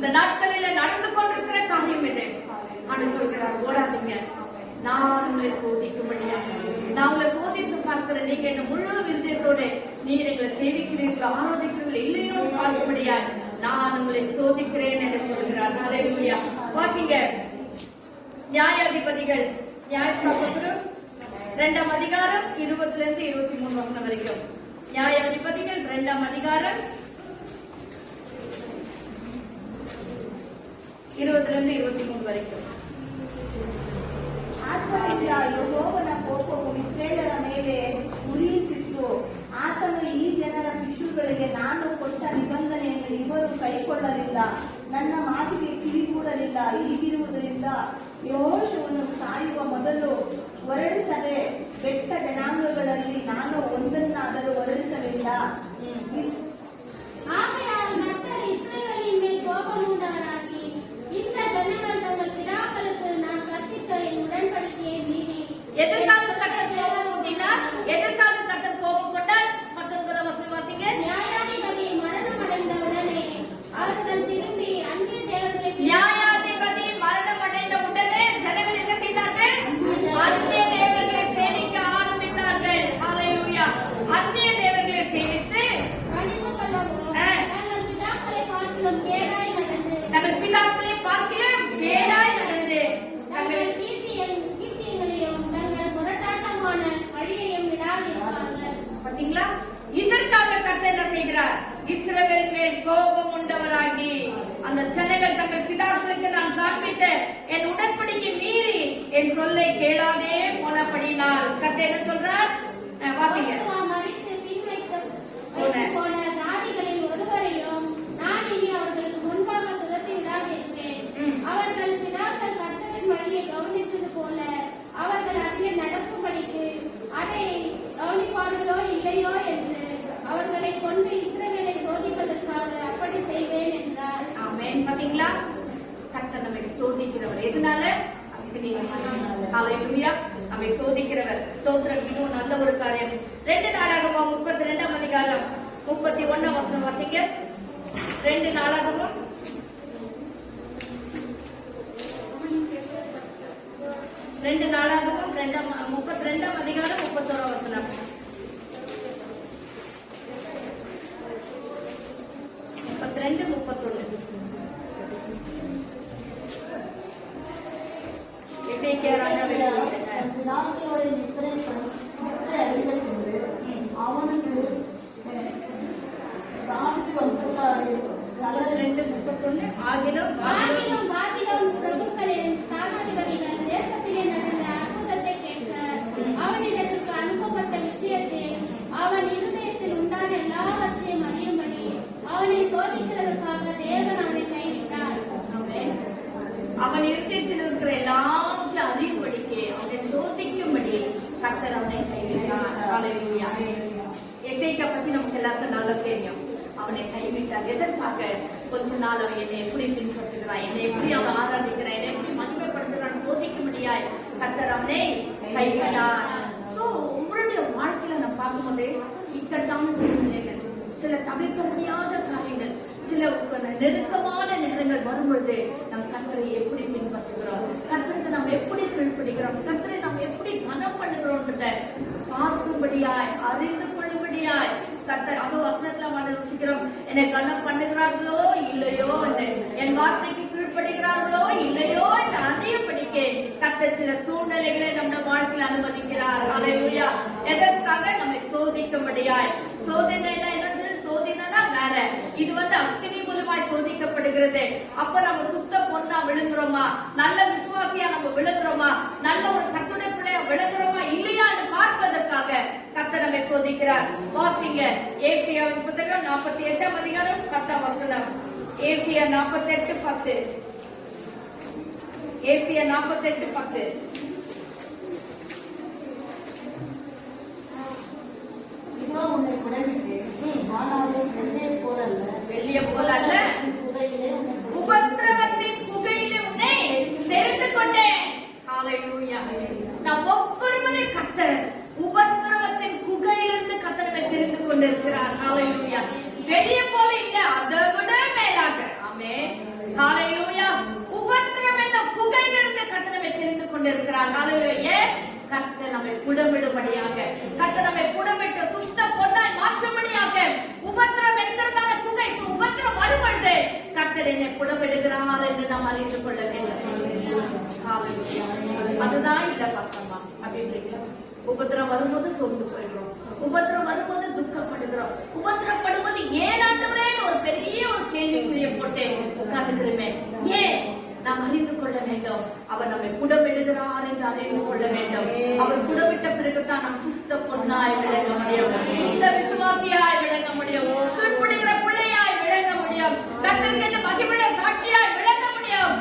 S1: இந்த நாட்களில நடந்து கொண்டிருக்கிற காரியம் என்ன? ஆண்டு சொல்கிறார், ஓடாதீங்க, நான் உங்களை சோதிக்கும்படியா, நான் உங்களை சோதித்து பார்க்கிறேன். நீங்க என்ன முழு விருதத்தோட நீங்க எங்களை சேவிக்கிறீர்களோ ஆராதிக்கிறீர்கள் இல்லையோ பார்க்கும்படியா நான் உங்களை சோதிக்கிறேன் என்று சொல்கிறார். ஹல்லேலூயா. வாசிங்க நியாயாதிபதிகள், நியாயப்பிரமாணம் 2ஆம் அதிகாரம் 20 இருந்து 23 வசனம் வரைக்கும். நியாயாதிபதிகள் 2ஆம் அதிகாரம் 20 இருந்து 23 வரைக்கும்.
S4: ಆದ್ದರಿಂದ ಯೆಹೋವನ ಕೋಪವು ಇಸ್ರಾಯೇಲರ ಮೇಲೆ ಉರಿಯುತ್ತಿತ್ತು. ಆತನು ಈ ಜನರ ಪಿತೃಗಳಿಗೆ ನಾನು ಕೊಟ್ಟ ನಿಬಂಧನೆಯನ್ನು ಇವರು ಕೈಕೊಳ್ಳಲಿಲ್ಲ, ನನ್ನ ಮಾತಿಗೆ ಕಿವಿಗೂಡಲಿಲ್ಲ. ಹೀಗಿರುವುದರಿಂದ ಯೆಹೋಶುವನು ಸಾಯುವ ಮೊದಲು ಹೊರಡಿಸದೆ ಬೆಟ್ಟ ಜನಾಂಗಗಳಲ್ಲಿ ನಾನು ಒಂದನ್ನಾದರೂ ಹೊರಡಿಸಲಿಲ್ಲ.
S5: ஆகையால் கர்த்தர் இஸ்ரவேலின் மேல் கோபமுண்டவராகி, இந்த ஜனங்கள் தங்கள் பிதாக்களுக்கு நான் கற்பித்த என் உடன்படிக்கையை மீறி
S1: எதற்காக கர்த்தர் கோபம் கொண்டார்? எதற்காக கர்த்தர் கோபம் கொண்டார்? 19 வசனம் வாசிங்க.
S5: நியாயாதிபதி மரணமடைந்த உடனே அவர்கள் திரும்பி அந்நிய தேவர்களை
S1: நியாயாதிபதி மரணம் அடைந்த உடனே ஜனங்கள் என்ன செய்தார்கள்? அந்நிய தேவர்களை சேவிக்க ஆரம்பித்தார்கள். ஹல்லேலூயா. அந்நிய தேவர்களை சேவித்து
S5: பணிந்து கொள்ளவும் தங்கள் பிதாக்களை பார்க்கிலும் கேடாய் நடந்து
S1: தங்கள் பிதாக்களை பார்க்கிலும் கேடாய் நடந்து
S5: தங்கள் கீர்த்திகளையும் தங்கள் முரட்டாட்டமான வழியையும் விடாதிருப்பார்கள்.
S1: பாத்தீங்களா? இதற்காக கர்த்தர் என்ன செய்கிறார்? இஸ்ரவேல் மேல் கோபம் உண்டவராகி, அந்த ஜனங்கள் தங்கள் பிதாக்களுக்கு நான் காண்பித்த என் உடன்படிக்கை மீறி என் சொல்லை கேளாதே போனபடினால் கர்த்தர் என்ன சொல்றார்? வாசிங்க.
S5: மறித்து பின் வைத்து போன ஜாதிகளில் ஒருவரையும் நான் இனி அவர்களுக்கு முன்பாக துரத்தி விடாதிருப்பேன். அவர்கள் பிதாக்கள் கர்த்தரின் வழியை கவனித்தது போல அவர்கள் அதில் நடக்கும்படிக்கு அதை கவனிப்பார்களோ இல்லையோ என்று அவர்களை கொண்டு இஸ்ரவேலை சோதிப்பதற்காக அப்படி செய்வேன் என்றார்.
S1: ஆமென். பாத்தீங்களா? கர்த்தர் நம்மை சோதிக்கிறவர். எதனால? ஹல்லேலூயா. நம்மை சோதிக்கிறவர். ஸ்தோத்திரம். இதுவும் நல்ல ஒரு காரியம். 2 நாளாகமம் 32ஆம் அதிகாரம் 31 வசனம் வாசிங்க. 2 நாளாகமம் 32ஆம் அதிகாரம் 31 வசனம். 32, 31. எசேக்கியா ராஜாவை எழுதுகிறார்.
S2: தன் பிதாக்களோட நித்திரை அறிதல் கொண்டு அவனுக்கு தாவீது வம்சத்தாரில் நல்லது
S1: 32:31 ஆகிலும்
S5: பாபிலோன் பிரபுக்களின் ஸ்தானாதிபதிகள் தேசத்திலே நடந்த அற்புதத்தை கேட்க அவனிடத்திற்கு அனுப்பப்பட்ட விஷயத்தை அவன் இருதயத்தில் உண்டான எல்லாவற்றையும் அறியும்படி அவனை சோதிக்கிறதுக்காக தேவன் அவனை கைவிட்டார்.
S1: அவன் இருதயத்தில் இருக்கிற எல்லாவற்றையும் அறியும்படிக்கு அவனை சோதிக்கும்படி கர்த்தர் அவனை கைவிட்டார். ஹல்லேலூயா. எசேக்கியா பத்தி நமக்கு எல்லாருக்கும் நல்லா தெரியும். அவனை கைவிட்டார். எதற்காக? கொஞ்ச நாள் அவன் என்னை எப்படி பின்பற்றுகிறான், என்னை எப்படி அவன் ஆராதிக்கிறான், என்னை எப்படி மகிமைப்படுத்துறான் சோதிக்கும்படியாய் கர்த்தர் அவனை கைவிட்டார். சோ உங்களுடைய வாழ்க்கையில நான் பார்க்கும்போது இக்கட்டான சூழ்நிலைகள், சில தவிர்க்க முடியாத காரியங்கள், சில நெருக்கமான நேரங்கள் வரும்பொழுது நம் கர்த்தரை எப்படி பின்பற்றுகிறோம், கர்த்தருக்கு நாம் எப்படி கீழ்ப்படுகிறோம், கர்த்தரை நாம் எப்படி மனம் பண்ணுகிறோம்ன்றத பார்க்கும்படியாய் அறிந்து கொள்ளும்படியாய் கர்த்தர் அது வசனத்துல வாசிக்கிறோம். என்னை கனம் பண்ணுகிறார்களோ இல்லையோ, என் வார்த்தைக்கு கீழ்ப்படுகிறார்களோ இல்லையோ என்று அறியப்படிக்க கர்த்தர் சில சூழ்நிலைகளை நம்ம வாழ்க்கையில் அனுமதிக்கிறார். ஹல்லேலூயா. எதற்காக? நம்மை சோதிக்கும்படியாய். சோதனை என்ன? சோதனைனா வேற. இது அக்னி மூலமாய் சோதிக்கப்படுகிறது. அப்ப நம்ம சுத்த பொண்ணா விழுங்குறோமா, நல்ல விசுவாசியா நம்ம விழுங்குறோமா, நல்ல ஒரு கர்த்தருடைய பிள்ளையா விழுங்குறோமா இல்லையா என்று பார்ப்பதற்காக கர்த்தர் நம்மை சோதிக்கிறார். வாசிங்க ஏசாயாவின் புத்தகம் 48ஆம் அதிகாரம் 10ஆம் வசனம். ஏசாயா 48:10. ஏசாயா 48:10.
S2: இதோ உன்னை குறைவிட்டு ஆனாலும்
S1: வெள்ளியை போல அல்ல உபத்திரவத்தின் புகையிலே உன்னை தெரிந்து கொண்டேன். ஹல்லேலூயா. நாம் ஒவ்வொருவரை கர்த்தர் உபத்திரவத்தின் குகையிலிருந்து கர்த்தரை தெரிந்து கொண்டிருக்கிறார். ஹல்லேலூயா. வெளியே போல இல்ல, அதை விட மேலாக. ஆமென். இருக்கிறார் என்று நாம் அறிந்து கொள்ள வேண்டும். அதுதான் இல்ல பசமா அப்படின்னு உபத்திரம் வரும்போது சோர்ந்து போயிடுறோம், உபத்திரம் வரும்போது துக்கப்படுகிறோம், உபத்திரப்படும்போது ஏன் ஆண்டவரே ஒரு பெரிய ஒரு கேள்விக்குரிய போட்டு உட்கார்ந்துக்கிறோமே. ஏன் நாம் அறிந்து கொள்ள வேண்டும். அவர் நம்மை குடமிடுகிறார் என்று அறிந்து கொள்ள வேண்டும். அவர் குடமிட்ட பிறகுதான் நாம் சுத்த பொன்னாய் விளங்க முடியும், சுத்த விசுவாசியாய் விளங்க முடியும், கீழ்ப்படுகிற பிள்ளையாய் விளங்க முடியும், கர்த்தருக்கு மகிமையுள்ள சாட்சியாய் விளங்க முடியும்.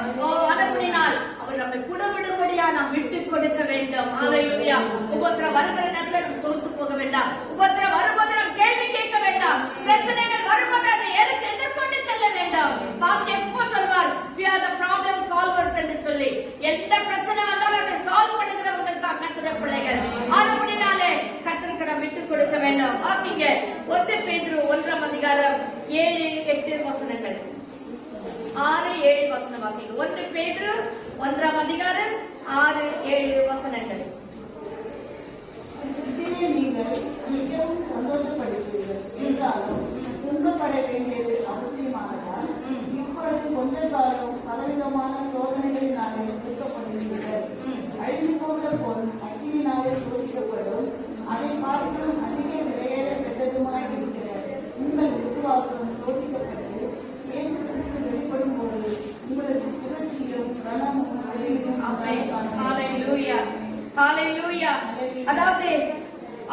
S1: அதனால் அவர் நம்மை குடமிடும்படியா நாம் விட்டு கொடுக்க வேண்டும். ஹல்லேலூயா. உபத்திரம் வருகிற நேரத்தில் நாம் சோர்ந்து போக வேண்டாம். உபத்திரம் வரும்போது நாம் கேள்வி கேட்க வேண்டாம். பிரச்சனைகள் வரும்போது அதை எதிர்கொண்டு செல்ல வேண்டாம். பாஸ்டர் எப்போ சொல்வார், we are the problem solvers என்று சொல்லி, எந்த பிரச்சனை வந்தாலும் அதை சால்வ் பண்ணுகிறவர்கள் தான் கர்த்தருடைய பிள்ளைகள். அதனாலே கர்த்தருக்கு நாம் விட்டு கொடுக்க வேண்டும். வாசிங்க 1 பேதுரு 1ஆம் அதிகாரம் 7-8 வசனங்கள். 6-7 வசனம் வாசிங்க. 1 பேதுரு 1ஆம் அதிகாரம் 6-7 வசனங்கள்.
S2: இதிலே நீங்கள் மிகவும் சந்தோஷப்படுகிறீர்கள் என்றாலும் துன்பப்பட வேண்டியது அவசியமானதால் இப்பொழுது கொஞ்ச காலம் பலவிதமான சோதனைகளினாலே துக்கப்படுகிறீர்கள். அழிந்து போகிற பொருள் அக்கினியினாலே சோதிக்கப்படும், அதை பார்க்கலும் அதிக விலையேற பெற்றதுமாய் இருக்கிற உங்கள் விசுவாசம் சோதிக்கப்பட்டு இயேசு கிறிஸ்து வெளிப்படும் போது உங்களுக்கு புகழ்ச்சியும் கனமும் அழிவும்
S1: ஹல்லேலூயா. ஹல்லேலூயா. அதாவது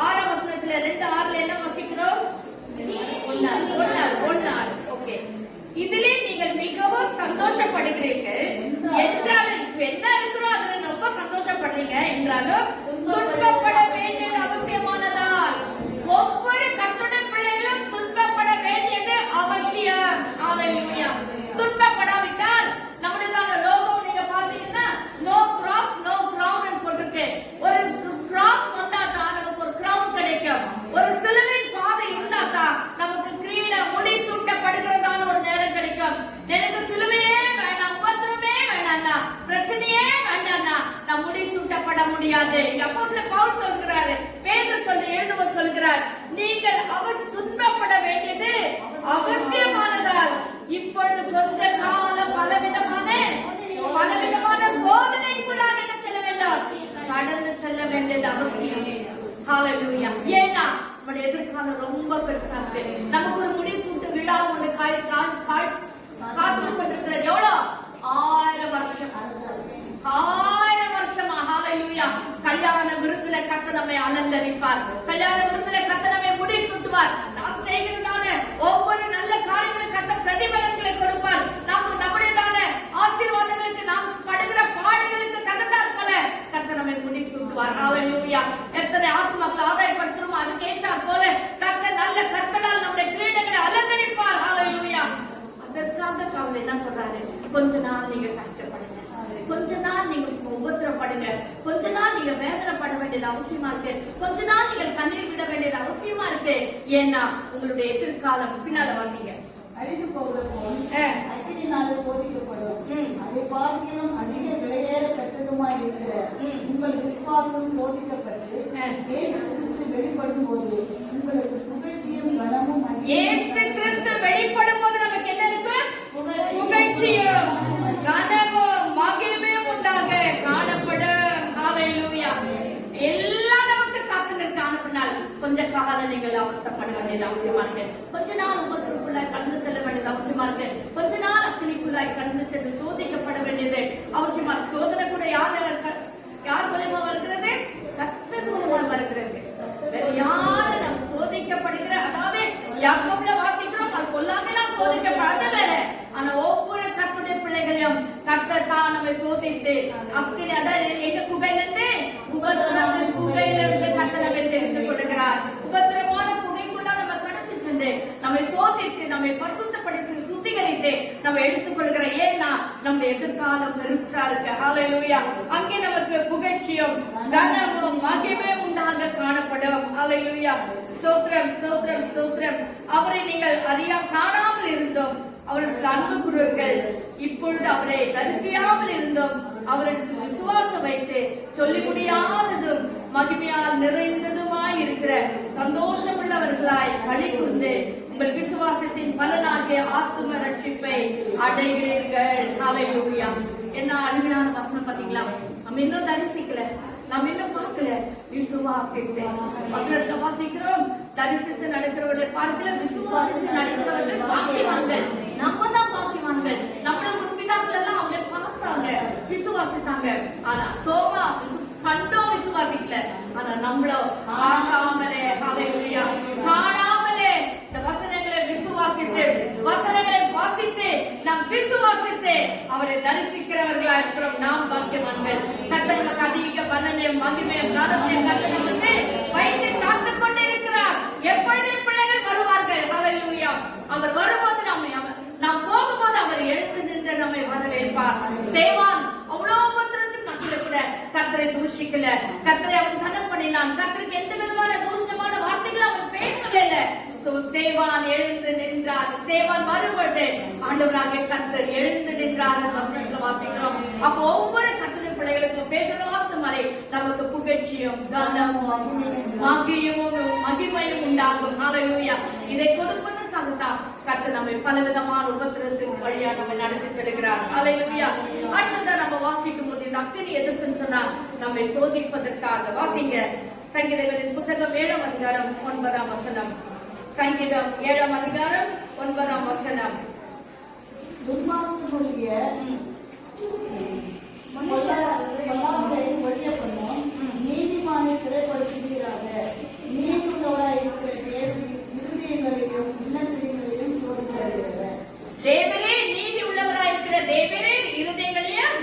S1: 6ஆம் வசனத்துல 2:6 என்ன வாசிக்கிறோம்? ஒன்னார். ஓகே. இதிலே நீங்கள் மிகவும் சந்தோஷப்படுகிறீர்கள் என்றாலும் என்ன இருக்கிறோம் அதுல ரொம்ப சந்தோஷப்படுறீங்க என்றாலும் துன்பப்பட வேண்டியது அவசியமானதால் ஒவ்வொரு கர்த்தருடைய பிள்ளைகளும் துன்பப்பட வேண்டியது அவசியம். ஹல்லேலூயா. துன்பப்படாவிட்டால் நம்மளுக்கான லோகோ நீங்க பாத்தீங்கன்னா நோ கிராஸ் நோ கிரவுன் போட்டுருக்கு. ஒரு கிராஸ் வந்தா தான் நமக்கு ஒரு கிரவுன் கிடைக்கும். ஒரு சிலுவையின் பாதை இருந்தா தான் நமக்கு கிரீட முடி சூட்டப்படுகிறதான ஒரு நேரம் கிடைக்கும். எனக்கு சிலுவையே வேண்டாம், உபத்திரமே வேண்டாம்னா, பிரச்சனையே வேண்டாம்னா நான் முடி சூட்டப்பட முடியாது. அப்போஸ்தலர் பவுல் சொல்கிறாரு, பேதுரு எழுதும்போது சொல்கிறார், நீங்கள் துன்பப்பட வேண்டியது அவசியமானதால் இப்பொழுது கொஞ்ச காலம் பலவிதமான சோதனைக்குள்ளாக என்ன செல்ல வேண்டும், கடந்து செல்ல வேண்டியது அவசியம். ஹல்லேலூயா. ஏன்னா நம்முடைய எதிர்காலம் ரொம்ப பெருசா இருக்கு. நமக்கு ஒரு முடி சூட்டு விழா ஒன்று காத்து கொண்டிருக்கிறது. எவ்வளவு? 1000 வருஷம். 1000 வருஷமா. ஹல்லேலூயா. கல்யாண விருந்துல கர்த்தர் நம்மை அலங்கரிப்பார். கல்யாண விருந்துல கர்த்தர் நம்மை முடி சூட்டுவார். நாம் செய்கிறதான ஒவ்வொரு நல்ல காரியங்களுக்கு கர்த்தர் பிரதிபலன்களை கொடுப்பார். நம்முடையதான ஆசீர்வாதங்களுக்கு நாம் படுகிற பாடுகளுக்கு தகுந்தாற் போல கர்த்தர் நம்மை முடி சூட்டுவார். ஹல்லேலூயா. எத்தனை ஆத்மாக்களை ஆதாயப்படுத்துறோமோ அதுக்கு ஏற்றாற் போல கர்த்தர் நல்ல கற்களால் நம்முடைய கிரீடங்களை அலங்கரிப்பார். ஹல்லேலூயா. அதற்காக அவர் என்ன சொல்றாரு, கொஞ்ச நாள் நீங்க கஷ்டப்படுங்க, கொஞ்ச நாள் நீங்க உபத்திரப்படுங்க, கொஞ்ச நாள் நீங்க வேதனைப்பட வேண்டியது அவசியமா இருக்கு, கொஞ்ச நாள் நீங்க கண்ணீர் விட வேண்டியது அவசியமா இருக்கு. ஏன்னா உங்களுடைய எதிர்காலம் பின்னால வாசிங்க.
S2: அழிந்து போகிற போல் அக்கினியினாலே சோதிக்கப்படும், அதை பார்க்கிலும் அதிக விலையேற பெற்றதுமாய் இருக்கிற உங்கள் விசுவாசம் சோதிக்கப்பட்டு இயேசு கிறிஸ்து வெளிப்படும் போது உங்களுக்கு புகழ்ச்சியும் கனமும்
S1: இயேசு கிறிஸ்து வெளிப்படும் போது நமக்கு என்ன இருக்கு? புகழ்ச்சியும் கனமும் மகிமையும் உண்டாக காணப்படும். ஹல்லேலூயா. எல்லாம் நமக்கு காத்துங்க காணப்படால் கொஞ்ச காலம் நீங்கள் அவஸ்தைப்பட வேண்டியது அவசியமா இருக்கு. கொஞ்ச நாள் உபத்திரக்குள்ளாய் கடந்து செல்ல வேண்டியது அவசியமா இருக்கு. கொஞ்ச நாள் அக்கினிக்குள்ளாய் கடந்து சென்று சோதிக்கப்பட வேண்டியது அவசியமா இருக்கு. சோதனை கூட யார் மூலமா வருகிறது? கர்த்தர் மூலமா வருகிறது. வேற யாரு நம்ம சோதிக்கப்படுகிற, அதாவது யாக்கோபுல வாசிக்கிறோம், அது கொல்லாமல் சோதிக்கப்படாத வேற. ஆனா ஒவ்வொரு கர்த்தருடைய பிள்ளைகளையும் கர்த்தர் தான் நம்மை சோதித்து அக்கினி, அதாவது எங்க குகையிலிருந்து, உபத்திரத்தின் குகையிலிருந்து கர்த்தர் நம்மை தெரிந்து கொள்கிறார். உபத்திரமான குகைக்குள்ள நம்ம கடந்து சென்று நம்மை சோதித்து நம்மை பரிசுத்தப்படுத்தி சுத்திகரித்து நம்ம எடுத்துக்கொள்கிற. ஏன்னா நம்முடைய எதிர்காலம் பெருசா இருக்கு. ஹல்லேலூயா. அங்கே நமக்கு புகழ்ச்சியும் கனமும் மகிமையும் உண்டாக காணப்படும். ஹல்லேலூயா. ஸ்தோத்திரம், ஸ்தோத்திரம், ஸ்தோத்திரம். அவரை நீங்கள் காணாமல் இருந்தோம், அவருக்கு அன்பு கூறுவீர்கள். இப்பொழுது அவரை தரிசியாமல் இருந்தோம், அவருக்கு விசுவாசம் வைத்து சொல்லி முடியாததும் மகிமையால் நிறைந்ததுமாய் இருக்கிற சந்தோஷம் உள்ளவர்களாய் களி கூர்ந்து உங்கள் விசுவாசத்தின் பலனாகிய ஆத்தும ரட்சிப்பை அடைகிறீர்கள். ஹalleluya. என்ன அருமையான வசனம் பாத்தீங்களா? நம்ம இன்னும் தரிசிக்கல, நம்ம இன்னும் பார்க்கல, விசுவாசித்து வசனத்தை வாசிக்கிறோம். தரிசித்து நடக்கிறவர்களை பார்க்கல, விசுவாசித்து நடக்கிறவர்கள் பாக்கியவான்கள். நம்ம தான் பாக்கியவான்கள். நம்மள முன்பிதாக்கள் எல்லாம் அவங்களை பார்த்தாங்க, விசுவாசித்தாங்க. ஆனா தோமா கண்டோம் விசுவாசிக்கல. ஆனா நம்மளோ பார்க்காமலே, ஹalleluya, காணாமலே இந்த வசனங்களை விசுவாசித்து, வசனங்களை வாசித்து, நாம் விசுவாசித்து அவரை தரிசிக்கிறவர்களா இருக்கிறோம். நாம் பாக்கியவான்கள். கர்த்தர் நமக்கு அதிக பலனையும் மகிமையும் ஞானத்தையும் கர்த்தர் நமக்கு வைத்து காத்து கொண்டு இருக்கிறார். எப்பொழுது பிள்ளைகள் வருவார்கள், ஹalleluya. அவர் வரும்போது நாம் போகும்போது அவர் எழுந்து நின்று நம்மை வரவேற்பார். தேவான் அவ்வளவு உபத்திரத்துக்கு நடுவில் கூட கர்த்தரை தூஷிக்கல, கர்த்தரை அவன் கனம் பண்ணினான். கர்த்தருக்கு எந்த விதமான தூஷணமான வார்த்தைகள் அவன் பேசவே இல்லை. தேவான் எழுந்து நின்றார். தேவான் வரும்பொழுது ஆண்டவராகிய கர்த்தர் எழுந்து நின்றார் வசனத்துல வாசிக்கிறோம். அப்போ ஒவ்வொரு கர்த்தரின் பிள்ளைகளுக்கும் பேசுற வார்த்தை மாதிரி நமக்கு புகழ்ச்சியும் கனமும் மகிமையும் உண்டாகும். ஹalleluya. இதை கொடுப்பதற்காகத்தான் கர்த்தர் நம்மை பலவிதமான உபத்திரத்தின் வழியா நம்ம நடத்தி செல்கிறார். ஹalleluya. அடுத்ததான் நம்ம வாசிக்கும் போது இந்த அக்கினி எதுக்குன்னு சொன்னா நம்மை சோதிப்பதற்காக. வாசிங்க சங்கீதங்களின் புத்தகம் 7ஆம் அதிகாரம் 9ஆம் வசனம். சங்கீதம் 7ஆம் அதிகாரம் 9ஆம் வசனம்.
S2: துன்மார்க்கனுடைய பொல்லாப்பை ஒழிய பண்ணும், நீதிமானை சிறைப்படுத்துவீராக. நீதியுள்ளவராய் இருக்கிற இருதயங்களையும் உள்ளங்களையும் சோதிக்கிறீர்கள்.
S1: தேவரே நீதி உள்ளவராய் இருக்கிற தேவரே இருதயங்களையும்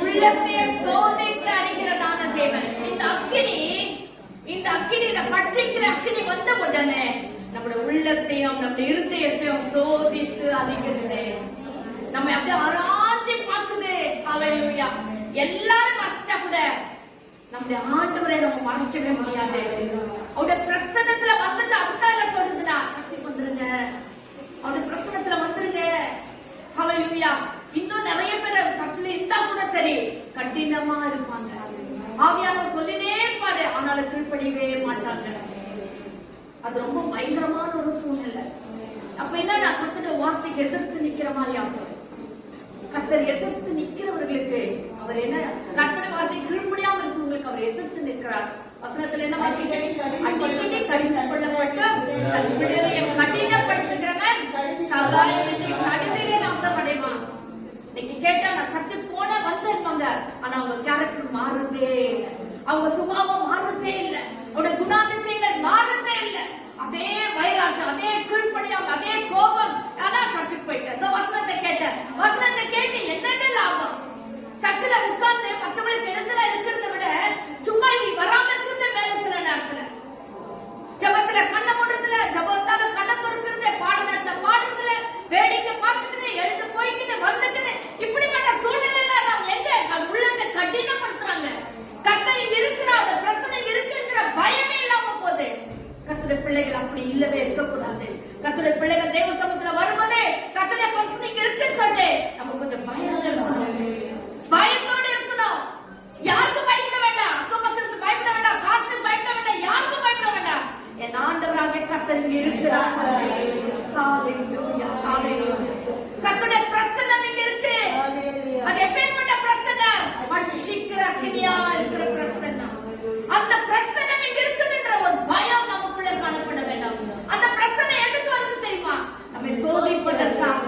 S1: உள்ளத்தையும் சோதித்து அறிகிறதான தேவன். இந்த அக்கினி இந்த பட்சிக்கிற அக்கினி வந்த உடனே நம்முடைய உள்ளத்தையும் நம்முடைய இருதயத்தையும் சோதித்து அறிகிறது. நம்ம அப்படியே ஆராய்ச்சி பார்க்குது. ஹalleluya. எல்லாரும் மறைச்சிட்டா கூட நம்முடைய ஆண்டவரை நம்ம மறைக்கவே முடியாது. அவருடைய பிரசன்னத்துல வந்துட்டு அதுக்காக சொல்லுதுன்னா சர்ச்சைக்கு வந்துருங்க, அவருடைய பிரசன்னத்துல வந்துருங்க. ஹalleluya. இன்னும் நிறைய பேர் சர்ச்சில் இருந்தா கூட சரி கடினமா இருப்பாங்க. ஆவியானவர் சொல்லினே இருப்பாரு, ஆனாலும் கீழ்ப்படியவே மாட்டாங்க. அது ரொம்ப பயங்கரமான ஒரு சூழ்நிலை. அப்ப என்னன்னா கர்த்தருடைய வார்த்தைக்கு எதிர்த்து நிக்கிற மாதிரி ஆகும். கர்த்தர் எதிர்த்து நிக்கிறவர்களுக்கு அவர் என்ன, கர்த்தருடைய வார்த்தை கீழ்ப்படியாம இருக்கிறவங்களுக்கு அவர் எதிர்த்து நிற்கிறார். வசனத்துல என்ன அடிக்கடி கடிந்து கொள்ளப்பட்டு கடினப்படுத்துகிறவன் சகாயமில்லை கடிதையே நாசமடைவான். இன்னைக்கு கேட்டா நான் சர்ச்சை போன வந்திருப்பாங்க, ஆனா அவங்க கேரக்டர் மாறுறதே இல்லை, அவங்க சுபாவம் மாறுறதே இல்லை, அவருடைய குணாதிசயங்கள் மாறுறதே இல்லை. அதே வைராக்கியம், அதே கீழ்ப்படியாம, அதே கோபம். ஆனா சர்ச்சுக்கு போயிட்டு இந்த வசனத்தை கேட்டு என்னங்க லாபம்? சர்ச்சில் உட்கார்ந்து மற்றவங்களுக்கு இடத்துல இருக்கிறத விட சும்மா இனி வராம இருக்கிறத மேல சில நேரத்துல ஜபத்துல கண்ண மூடுறதுல, ஜபத்தால கண்ண துறக்கிறதுல, பாட நேரத்துல பாடுறதுல, வேடிக்கை பார்த்துக்கிட்டு எழுந்து போய்க்கிட்டு வந்துக்கிட்டு இப்படிப்பட்ட சூழ்நிலையில நாம் எங்க உள்ளத்தை கடினப்படுத்துறாங்க. கர்த்தர் இருக்கிற அந்த பிரச்சனை இருக்குங்கிற பயமே இல்லாம போகுது. கர்த்தருடைய பிள்ளைகள் அப்படி இல்லவே இருக்கக்கூடாது. கர்த்தருடைய பிள்ளைகள் தேவ சமூகத்துல வரும்போது கர்த்தருடைய பிரச்சனை இருக்குன்னு சொல்லிட்டு நம்ம கொஞ்சம் பயத்தோடு இருக்கணும். யாருக்கும் பயப்பட வேண்டாம், அக்கம் பக்கத்துக்கு பயப்பட வேண்டாம், பாஸ்டருக்கு பயப்பட வேண்டாம், யாருக்கும் பயப்பட வேண்டாம். என் ஆண்டவராகிய கர்த்தர் இங்க இருக்கிறார். ஹalleluya, ஹalleluya. கர்த்தருடைய பிரசன்னம் இங்க இருக்கு. அது எப்பேற்பட்ட பிரசன்னம்? பட்சிக்கிற அக்கினியா இருக்கிற பிரசன்னம். அந்த பிரசன்னம் இங்க இருக்குதுன்ற ஒரு பயம் நமக்குள்ள காணப்பட வேண்டாம். அந்த பிரசன்னம் எதுக்கு வருது தெரியுமா? நம்மை சோதிப்பதற்காக,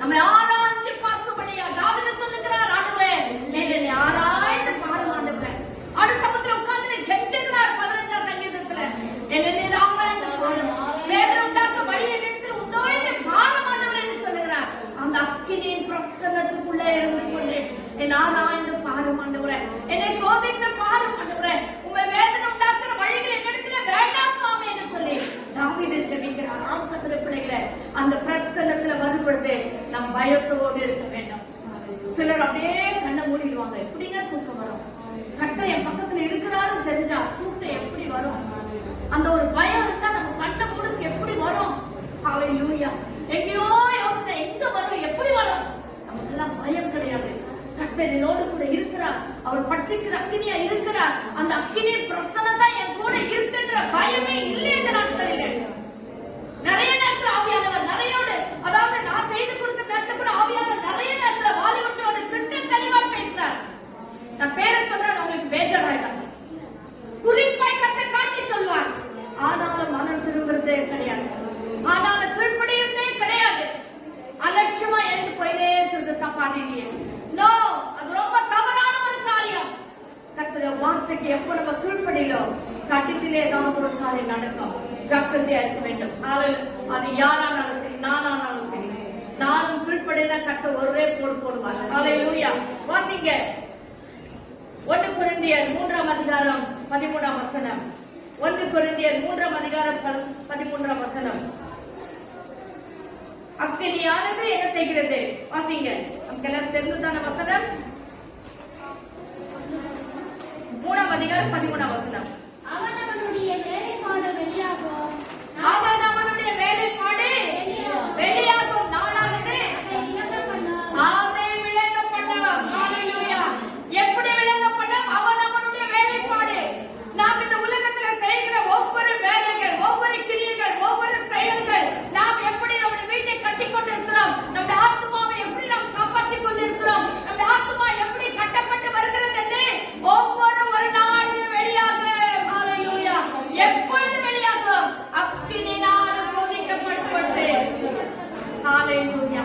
S1: நம்மை ஆராய்ச்சி பார்க்கும்படியா. தாவீது சொல்லுகிறார், ஆண்டவரே நீர் என்னை ஆராய்ந்து பாரும் ஆண்டவரே. ஆண்டு சமூகத்துல உட்கார்ந்து கெஞ்சுகிறார் 15ஆம் சங்கீதத்துல, என்னை நீர் ஆராய்ந்து பாரும், வேதனை உண்டாக்க வழியை நிறுத்தி உண்டோ என்று பாரும் ஆண்டவரே என்று சொல்லுகிறார். அந்த அக்கினியின் பிரசன்னத்துக்குள்ளே இருந்து கொண்டு என்னை ஆராய்ந்து பாரும் ஆண்டவரே, என்னை சோதித்து பாரும் ஆண்டவரே, உம்மை வேதனை உண்டாக்குற வழிகள் என்னிடத்துல வேண்டாம் சுவாமி என்று சொல்லி தாவீது ஜெபிக்கிறார். ஆத்மத்திலே பிள்ளைகளே, அந்த பிரசன்னத்துல வரும் பொழுது நாம் பயத்தோடு இருக்க வேண்டும். சிலர் அப்படியே கண்ணை மூடிடுவாங்க. எப்படிங்க தூக்கம் வரும்? கர்த்தர் என் பக்கத்துல இருக்கிறாருன்னு தெரிஞ்சா தூக்கம் எப்படி வரும்? அந்த ஒரு பயம் இருந்தா நம்ம கண்ணை மூடுறதுக்கு எப்படி வரும்? ஹalleluya. எங்கேயோ யோசனை எங்க வரும், எப்படி வரும்? நமக்கெல்லாம் பயம் கிடையாது. கர்த்தர் என்னோடு கூட இருக்கிறார், அவர் பட்சிக்கிற அக்கினியா இருக்கிறார். அந்த அக்கினி பிரசன்னத்தை என் கூட இருக்கின்ற பயமே இல்லை இந்த நாட்களில். நிறைய காப்பாத்தினியே. நோ, அது ரொம்ப தவறான ஒரு காரியம். கர்த்தருடைய வார்த்தைக்கு எப்ப நம்ம கீழ்ப்படியிலும் சட்டத்திலே ஏதாவது ஒரு காரியம் நடக்கும். ஜாக்கிரதையா இருக்க வேண்டும். அது யாரானாலும் சரி, நானானாலும் சரி, நானும் கீழ்ப்படியில கட்ட ஒரே போடுவார். ஹalleluya. வாசிங்க 1 கொரிந்தியர் 3ஆம் அதிகாரம் 13ஆம் வசனம். 1 கொரிந்தியர் 3ஆம் அதிகாரம் 13ஆம் வசனம். அக்கினியானது என்ன செய்கிறது? வாசிங்க. நமக்கு எல்லாம் தெரிந்ததான வசனம். 3ஆம் அதிகாரம் 13ஆம் வசனம்.
S5: அவனவனுடைய வேலைப்பாடு வெளியாகும்.
S1: அவனவனுடைய வேலைப்பாடு வெளியாகும் நாளானது அதை விளங்க பண்ணும். ஹalleluya. எப்படி விளங்க பண்ணும்? அவனவனுடைய வேலைப்பாடு. நாம் இந்த உலகத்துல செய்கிற ஒவ்வொரு வேலைகள், ஒவ்வொரு கிரியைகள், ஒவ்வொரு செயல்கள், நாம் எப்படி நம்முடைய வீட்டை கட்டி கொண்டிருக்கிறோம், நம்முடைய ஆத்மாவை எப்படி நாம் காப்பாற்றிக் கொண்டிருக்கிறோம், நம்முடைய ஆத்மா எப்படி கட்டப்பட்டு வருகிறது என்று ஒரு நாளில் வெளியாகும். ஹalleluya. எப்பொழுது வெளியாகும்? அக்கினியினால் சோதிக்கப்படும் பொழுது. ஹalleluya.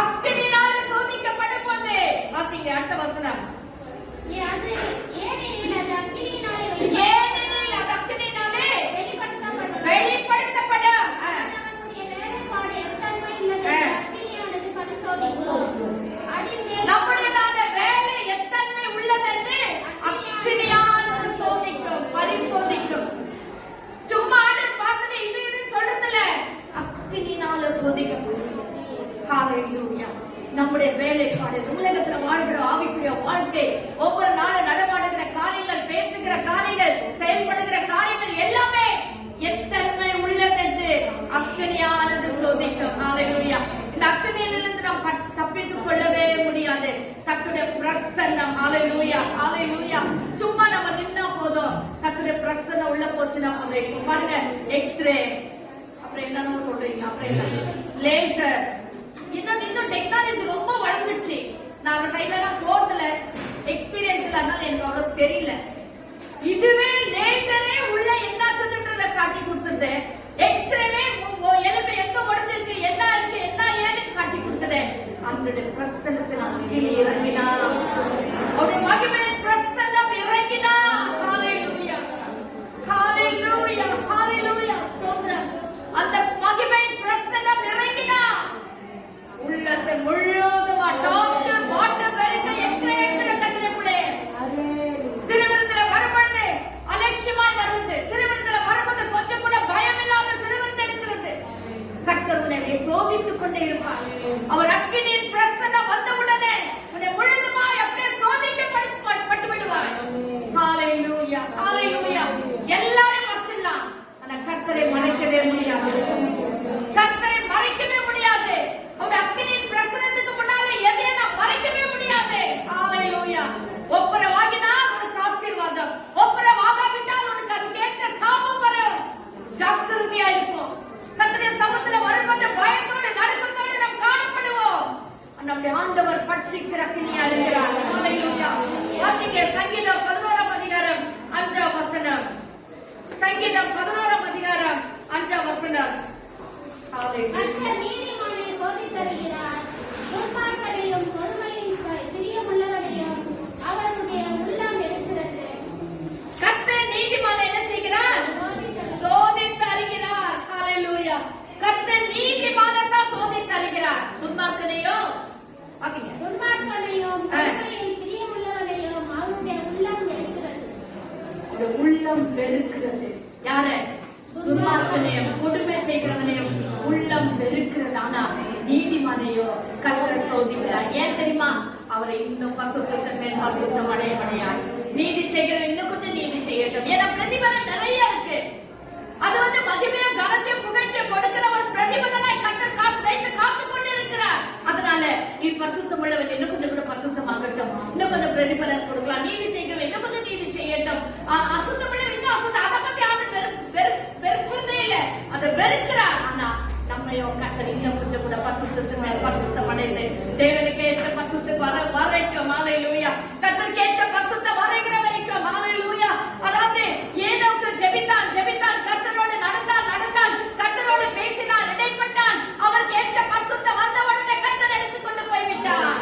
S1: அக்கினியினால் சோதிக்கப்படும் பொழுது. வாசிங்க அடுத்த வசனம்.
S5: ஏனெனில் அது அக்கினியினாலே
S1: வெளிப்படுத்தப்படும்.
S5: அவனவனுடைய வேலைப்பாடு எத்தன்மை உள்ளது அக்கினியானது பரிசோதிக்கும்.
S1: நம்முடையதான வேலை எத்தன்மை உள்ளதென்று அக்கினியானது சோதிக்கும், பரிசோதிக்கும். சும்மா பார்த்துட்டு இது சொல்றதுல அக்கினியினால சோதிக்கப்படும். ஹalleluya. நம்முடைய வேலைப்பாடு, உலகத்துல வாழ்கிற ஆவிக்குரிய வாழ்க்கை, ஒவ்வொரு நாளும் நடமாடுகிற காரியங்கள், பேசுகிற காரியங்கள், செயல்படுகிற காரியங்கள் எல்லாமே எத்தன்மை உள்ளதென்று அக்கினியானது சோதிக்கும். ஹalleluya. இந்த அக்கினியிலிருந்து நாம் தப்பித்துக் கொள்ளவே முடியாது. கர்த்தருடைய பிரசன்னம். ஹalleluya. ஹalleluya. சும்மா நம்ம நின்னா போதும், கர்த்தருடைய பிரசன்னம் உள்ள போச்சுன்னா போதும். இப்போ பாருங்க, எக்ஸ்ரே, அப்புறம் என்னன்னு சொல்றீங்க, அப்புறம் லேசர், இன்னும் டெக்னாலஜி ரொம்ப வளர்ந்துச்சு. நான் சைட்ல போறதுல எக்ஸ்பீரியன்ஸ் இல்லாதனால எனக்கு அவ்வளவு தெரியல. இதுவே லேசரே உள்ள என்ன ஆகுதுன்றத காட்டி கொடுத்துட்டு, எக்ஸ்ரேவே எலும்பு எங்க உடைஞ்சிருக்கு, என்ன இருக்கு, என்ன ஏன்னு காட்டி கொடுத்துட்டு, அந்த பிரசன்னத்தை நான் கீழே இறங்கினா, அவருடைய மகிமையின் பிரசன்னம் இறங்கினா. ஹalleluya. ஹalleluya. ஹalleluya. ஸ்தோத்திரம். அந்த மகிமையின் பிரசன்னம் இறங்கினா உள்ளத்தை முழுவதுமா டாக்டர் வாட்டர் வரைக்கும் எக்ஸ்ரே எடுத்துற கத்திரப்புளே. திருவிருந்துல வரும்பொழுது அலட்சியமாய் வருது. திருவிருந்துல வரும்போது கொஞ்சம் கூட பயம் இல்லாத திருவிருந்து எடுக்கிறது. கர்த்தர் உன்னை சோதித்துக் கொண்டே இருப்பார். அவர் அக்கினியின் பிரசன்னம் வந்தவுடனே உன்னை முழுவதுமாய் அப்படியே சோதிக்கப்பட்டு விடுவார். ஹalleluya. ஹalleluya. எல்லாரும் மறைச்சிடலாம், ஆனா கர்த்தரை மறைக்கவே முடியாது. கர்த்தரை மறைக்கவே முடியாது. அவருடைய அக்கினியின் பிரசன்னத்துக்கு முன்னால எதையும் நாம் மறைக்கவே முடியாது. ஹalleluya. ஒப்புரவாகினால் உனக்கு ஆசீர்வாதம், ஒப்புரவாகாவிட்டால் உனக்கு அதுக்கேற்ற சாபம் வரும். ஜாக்கிரதையா இருப்போம். கர்த்தருடைய சமூகத்துல வரும்போது பயத்தோடு நடுக்கத்தோடு நாம் காணப்படுவோம். நம்முடைய ஆண்டவர் பட்சிக்கிற அக்கினியா இருக்கிறார். ஹalleluya. வாசிங்க சங்கீதம் 11ஆம் அதிகாரம் 5ஆம் வசனம். சங்கீதம் 11ஆம் அதிகாரம் 5ஆம் வசனம்.
S5: கர்த்தர் நீதிமானை சோதித்தருகிறார். துன்மார்க்கரையும் கொடுமையின் பிரியமுள்ளவரையும் அவருடைய உள்ளம் இருக்கிறது.
S1: கர்த்தர் நீதிமானை என்ன செய்கிறார்? சோதித்து அறிகிறார். ஹalleluya. கர்த்தர் நீதிமானை தான் சோதித்து அறிகிறார். துன்மார்க்கனையும்
S5: துன்மார்க்கரையும் கொடுமையின் பிரியமுள்ளவரையும் அவருடைய உள்ளம் இருக்கிறது.
S1: உள்ளம் வெறுக்கிறது. யாரு? துன்மார்க்கனையும் கொடுமை செய்கிறவனையும் உள்ளம் வெறுக்கிறது. ஆனா நீதிமானையோ கர்த்தர் சோதிக்கிறார். ஏன் தெரியுமா? அவரை இன்னும் பரிசுத்தத்தின் மேல் பரிசுத்தம் அடையாய் நீதி செய்கிறவன் இன்னும் கொஞ்சம் நீதி செய்யட்டும். ஏன்னா பிரதிபலன் நிறைய இருக்கு. அது மகிமையா கனத்தையும் புகழ்ச்சியை கொடுக்கிற ஒரு பிரதிபலனாய் கர்த்தர் வைத்து காத்து கொண்டு இருக்கிறார். அதனால பரிசுத்தம் உள்ளவன் இன்னும் கொஞ்சம் கூட பரிசுத்தமாகட்டும், இன்னும் கொஞ்சம் பிரதிபலன் கொடுக்கலாம். நீதி செய்கிறவன் இன்னும் கொஞ்சம் நீதி செய்யட்டும். அசுத்தம் உள்ளவன் இன்னும் அசுத்தம். அதை பத்தி யாரும் வெறுக்கிறதே இல்லை, அதை வெறுக்கிறார். ஆனா நம்மையோ கர்த்தர் இன்னும் கொஞ்சம் கூட பரிசுத்தத்தின் மேல் பரிசுத்தம் அடைந்து தேவனுக்கு ஏற்ற பரிசுத்தம் வரைக்கும். ஹalleluya. கர்த்தருக்கு ஏற்ற பரிசுத்தம் வரைக்கிற வரைக்கும். ஹalleluya. அதாவது ஏதோக்கு ஜெபித்தான், கர்த்தரோடு நடந்தான், கர்த்தரோடு பேசினான், இடைப்பட்டான். அவருக்கு ஏற்ற பரிசுத்தம் வந்த உடனே கர்த்தர் எடுத்துக்கொண்டு போய்விட்டார்.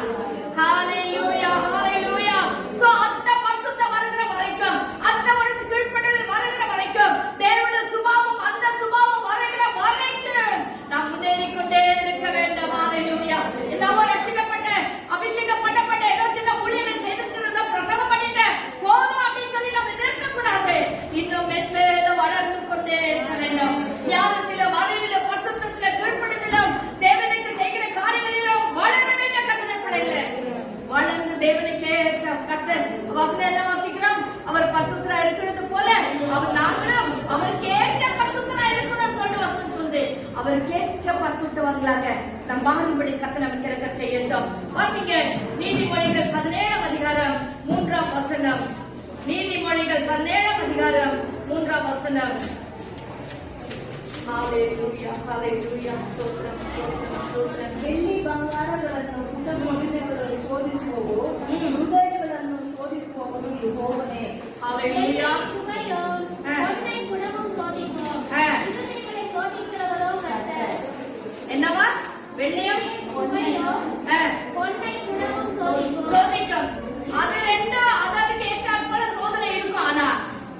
S1: வசனம் என்ன வாசிக்கிறோம்? அவர் பரிசுத்தரா இருக்கிறது போல அவர் நாங்களும் அவருக்கேற்ற பரிசுத்தரா இருக்கணும்னு சொல்லி வசனம் சொல்றேன். அவருக்கேற்ற பரிசுத்தவங்களாக நம் மாறுபடி கர்த்தர் நமக்கு இறக்க செய்யட்டும். வாசிங்க நீதிமொழிகள் 17 அதிகாரம் 3 வசனம். நீதிமொழிகள் 17 அதிகாரம் 3 வசனம். ஹalleluya ஹalleluya ஸ்தோத்திரம் ஸ்தோத்திரம் ஸ்தோத்திரம்.
S4: ಬೆಳ್ಳಿ ಬಂಗಾರಗಳನ್ನು ಪುಟಮೊಡನೆಗಳು ಶೋಧಿಸುವವು, ಹೃದಯಗಳನ್ನು ಶೋಧಿಸುವವನು ಯೆಹೋವನೇ.
S1: ஹalleluya.
S5: பொன்னை குணமும் சோதிக்கும். இருதயங்களை சோதிக்கிறவரோ கர்த்தர்.
S1: என்னவா? வெள்ளியும்
S5: பொன்னையும் பொன்னை குணமும் சோதிக்கும்.
S1: சோதிக்கும். அது ரெண்டும் அதற்கு ஏற்றாற் போல சோதனை இருக்கும். ஆனா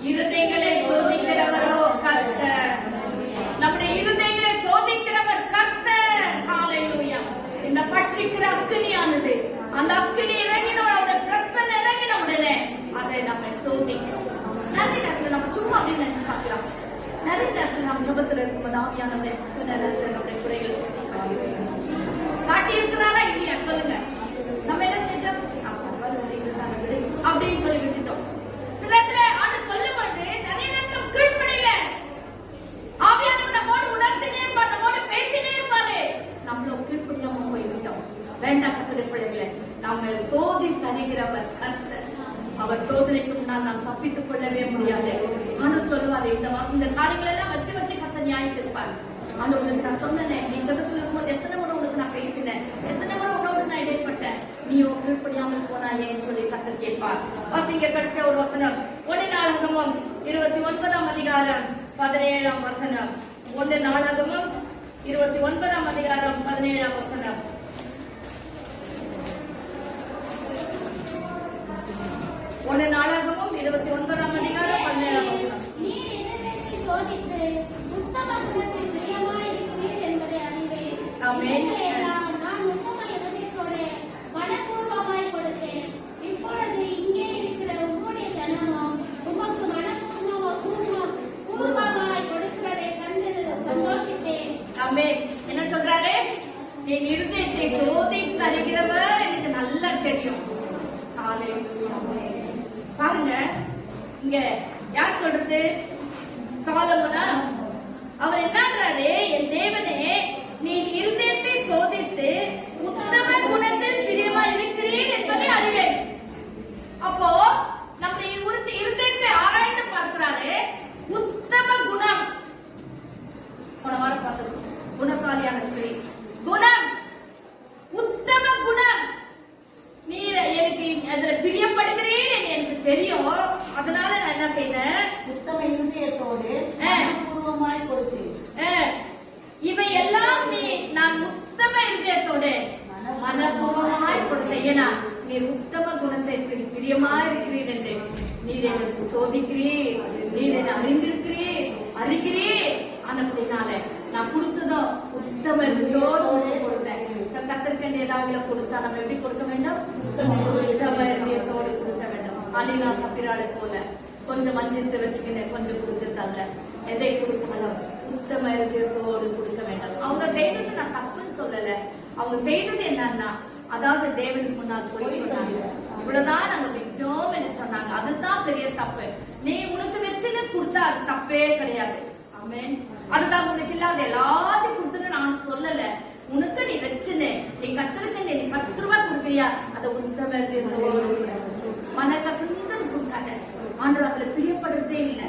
S1: இருதயங்களை சோதிக்கிறவரோ கர்த்தர். நம்முடைய இருதயங்களை சோதிக்கிறவர் கர்த்தர். ஹalleluya. இந்த பட்சிக்கிற அக்கினியானது, அந்த அக்கினி இறங்கினவனுடைய பிரசன்னம் இறங்கின உடனே அதை நம்ம சோதிக்கிறோம். நிறைய நேரத்துல நம்ம சும்மா அப்படின்னு நினைச்சு பார்க்கலாம். நிறைய நேரத்துல நம்ம ஜபத்துல இருக்கும்போது ஆவியானவரே நம்முடைய குறைகள் காட்டி இருக்கிறாரா இல்லையா சொல்லுங்க. நம்ம என்ன செஞ்சோம்? அப்படின்னு சொல்லி விட்டுட்டோம். சில இடத்துல ஆனா சொல்லும் பொழுது நிறைய நேரத்துல கீழ்ப்படியில ஆவியானவர் நம்மோடு உணர்த்தினே இருப்பார், நம்மோடு பேசினே இருப்பாரு. நம்மளும் கீழ்ப்படியாம போய்விட்டோம். வேண்டாம் கர்த்தருடைய பிள்ளைகளே, நம்ம சோதி தருகிறவர் கர்த்தர். அவர் சோதனைக்கு முன்னால் நாம் தப்பித்துக் கொள்ளவே முடியாது. ஆண்டவர் சொல்லுவாரு, இந்த காரியங்கள் எல்லாம் வச்சு வச்சு கர்த்தர் நியாயத்திருப்பார். ஆண்டவருக்கு நான் சொன்னேன், நீ ஜெபத்தில் இருக்கும்போது எத்தனை முறை உனக்கு நான் பேசினேன், எத்தனை முறை உன்னோடு நான் இடைப்பட்டேன், நீயோ கீழ்ப்படியாமல் போனாயேன்னு சொல்லி கர்த்தர் கேட்பார். வாசிங்க கடைசியா ஒரு வசனம். 1 நாளாகமம் 29 அதிகாரம் 17 வசனம். 1 நாளாகமம் 29 அதிகாரம் 17 வசனம். 1 நாளாகமம் 29 அதிகாரம் 17 வசனம்.
S5: நீர் இருதயத்தை சோதித்து உத்தம குணத்தில் பிரியமாய் இருக்கிறீர் என்பதை அறிவேன்.
S1: ஆமென்.
S5: நான் உத்தம இருதயத்தோடு மனப்பூர்வமாய் கொடுத்தேன். இப்பொழுது இங்கே இருக்கிற உம்முடைய ஜனமும் உமக்கு மனப்பூர்வமாய் கொடுக்கிறதை கண்டு சந்தோஷித்தேன்.
S1: ஆமென். என்ன சொல்றாரு? என் இருதயத்தை சோதித்து அறிகிறவர் எனக்கு நல்லா தெரியும். பாருங்க, இங்க யார் சொல்றது? சாலமோனா? அவர் என்னன்றாரு? என் தேவனே, நீ இருதயத்தை சோதித்து உத்தம குணத்தில் பிரியமா இருக்கிறீர் என்பதை அறிவேன். அப்போ நம்முடைய இருதயத்தை ஆராய்ந்து பார்க்கிறாரு. உத்தம குணம், போன வாரம் பார்த்தது குணசாலியான ஸ்திரீ. குணம், உத்தம குணம். நீ எனக்கு அதுல பிரியப்படுகிறேன் எனக்கு தெரியும். அதனால நான் என்ன செய்தேன்?
S2: உத்தம இருதயத்தோடு மனப்பூர்வமாய் கொடுத்தேன்.
S1: இவை எல்லாம் நான் உத்தம இருதயத்தோடு மனப்பூர்வமாய் கொடுத்தேன். ஏன்னா நீர் உத்தம குணத்தை பிரியமா இருக்கிறீர் என்று நீர் எனக்கு சோதிக்கிறீர், நீர் என்ன அறிகிறீர். ஆனப்படினால நான் கொடுத்ததும் உத்தம இருதயத்தோடு கொடுத்தேன். கர்த்தருக்கு ஏதாவது கொடுத்தா நம்ம எப்படி கொடுக்க வேண்டும்? உத்தம இருதயத்தோடு கொடுக்க வேண்டும். அலிலா சப்பிராளை போல கொஞ்சம் மஞ்சித்து வச்சுக்கின்னு கொஞ்சம் கொடுத்துட்டாங்க. எதை கொடுத்தாலும் உத்தம இருதயத்தோடு கொடுக்க வேண்டும். அவங்க செய்தது நான் தப்புன்னு சொல்லல. அவங்க செய்தது என்னன்னா, அதாவது தேவனுக்கு முன்னால் போய் சொன்னாங்க, இவ்வளவுதான் நாங்க விட்டோம் என்று சொன்னாங்க. அதுதான் பெரிய தப்பு. நீ உனக்கு வச்சுன்னு கொடுத்தா அது தப்பே கிடையாது. ஆமென். அதுதான் உனக்கு இல்லாத எல்லாத்தையும் கொடுத்துன்னு நான் சொல்லல. உனக்கு நீ வச்சுன்னு நீ கர்த்தருக்கு நீ 10 ரூபாய் கொடுக்குறியா, அதை உத்தம மனக்கசந்து கொடுக்காத. ஆண்டவர் அதுல பிரியப்படுறதே இல்லை.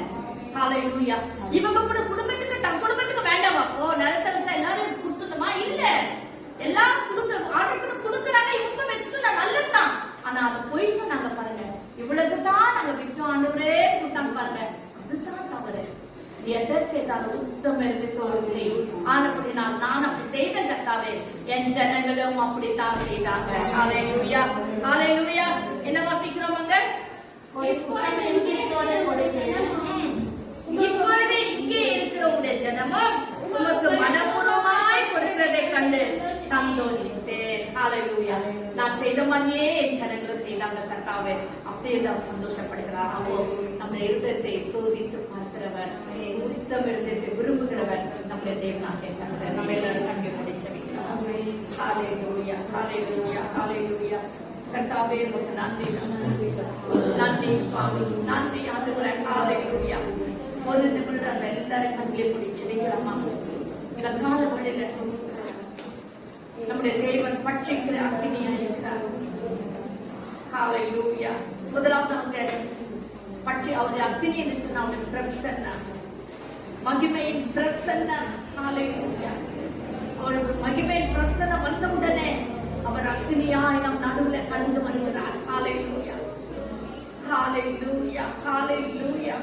S1: ஹalleluya. இவங்க கூட குடும்பத்துக்கு வேண்டாமா? அப்போ நிலத்தை வச்சா எல்லாரும் கொடுத்துணுமா? இல்ல, எல்லாம் ஆண்டவருக்கு கொடுக்குறாங்க. இவங்க வச்சுட்டு நான் நல்லதுதான். ஆனா அதை போய் சொன்னாங்க பாருங்க, இவ்வளவுதான் நாங்க விட்டோம் ஆண்டவரே கொடுத்தாங்க பாருங்க. அதுதான் தவறு. எதை செய்தாலும் உத்தம இருதயத்தோடு செய். ஆனப்படினால் நான் அப்படி செய்த கர்த்தாவே, என் ஜனங்களும் அப்படித்தான் செய்தாங்க. ஹalleluya ஹalleluya. என்ன வாசிக்கிறோம் அங்க? இப்பொழுது இங்கே இருக்கிற உடைய ஜனமும் உமக்கு மனப்பூர்வமாய் கொடுக்கிறதை கண்டு சந்தோஷித்தேன். ஹalleluya. நான் செய்த மாதிரியே என் ஜனங்களும் செய்தாங்க கர்த்தாவே. அப்படியே அவர் சந்தோஷப்படுகிறார். அப்போ நம்ம இருதயத்தை சோதித்து பார்க்கிறவர், உத்தம இருதயத்தை விரும்புகிறவர் நம்முடைய தேவனாக இருக்கிறார். நம்ம எல்லாரும் கண்டு முடிச்ச ஹalleluya ஹalleluya ஹalleluya. கர்த்தாவே உமக்கு நன்றி நன்றி சுவாமி நன்றி ஆண்டவரே ஹalleluya. ஒரு நிமிடம் எல்லாரும் கண்களை மூடி ஜெபிக்கலாமா? இந்த காலவெளியில நம்முடைய தேவன் பட்சிக்கிற அக்னியாய் இருக்கிறார். ஹalleluya. முதலாவது அங்க பட்சி அவருடைய அக்னி என்று சொன்ன அவருடைய பிரசன்னம், மகிமையின் பிரசன்னம். ஹalleluya. அவருடைய மகிமையின் பிரசன்னம் வந்தவுடனே அவர் அக்னியாய் நம் நடுவில் கடந்து வருகிறார். ஹalleluya. ஹalleluya. ஹalleluya.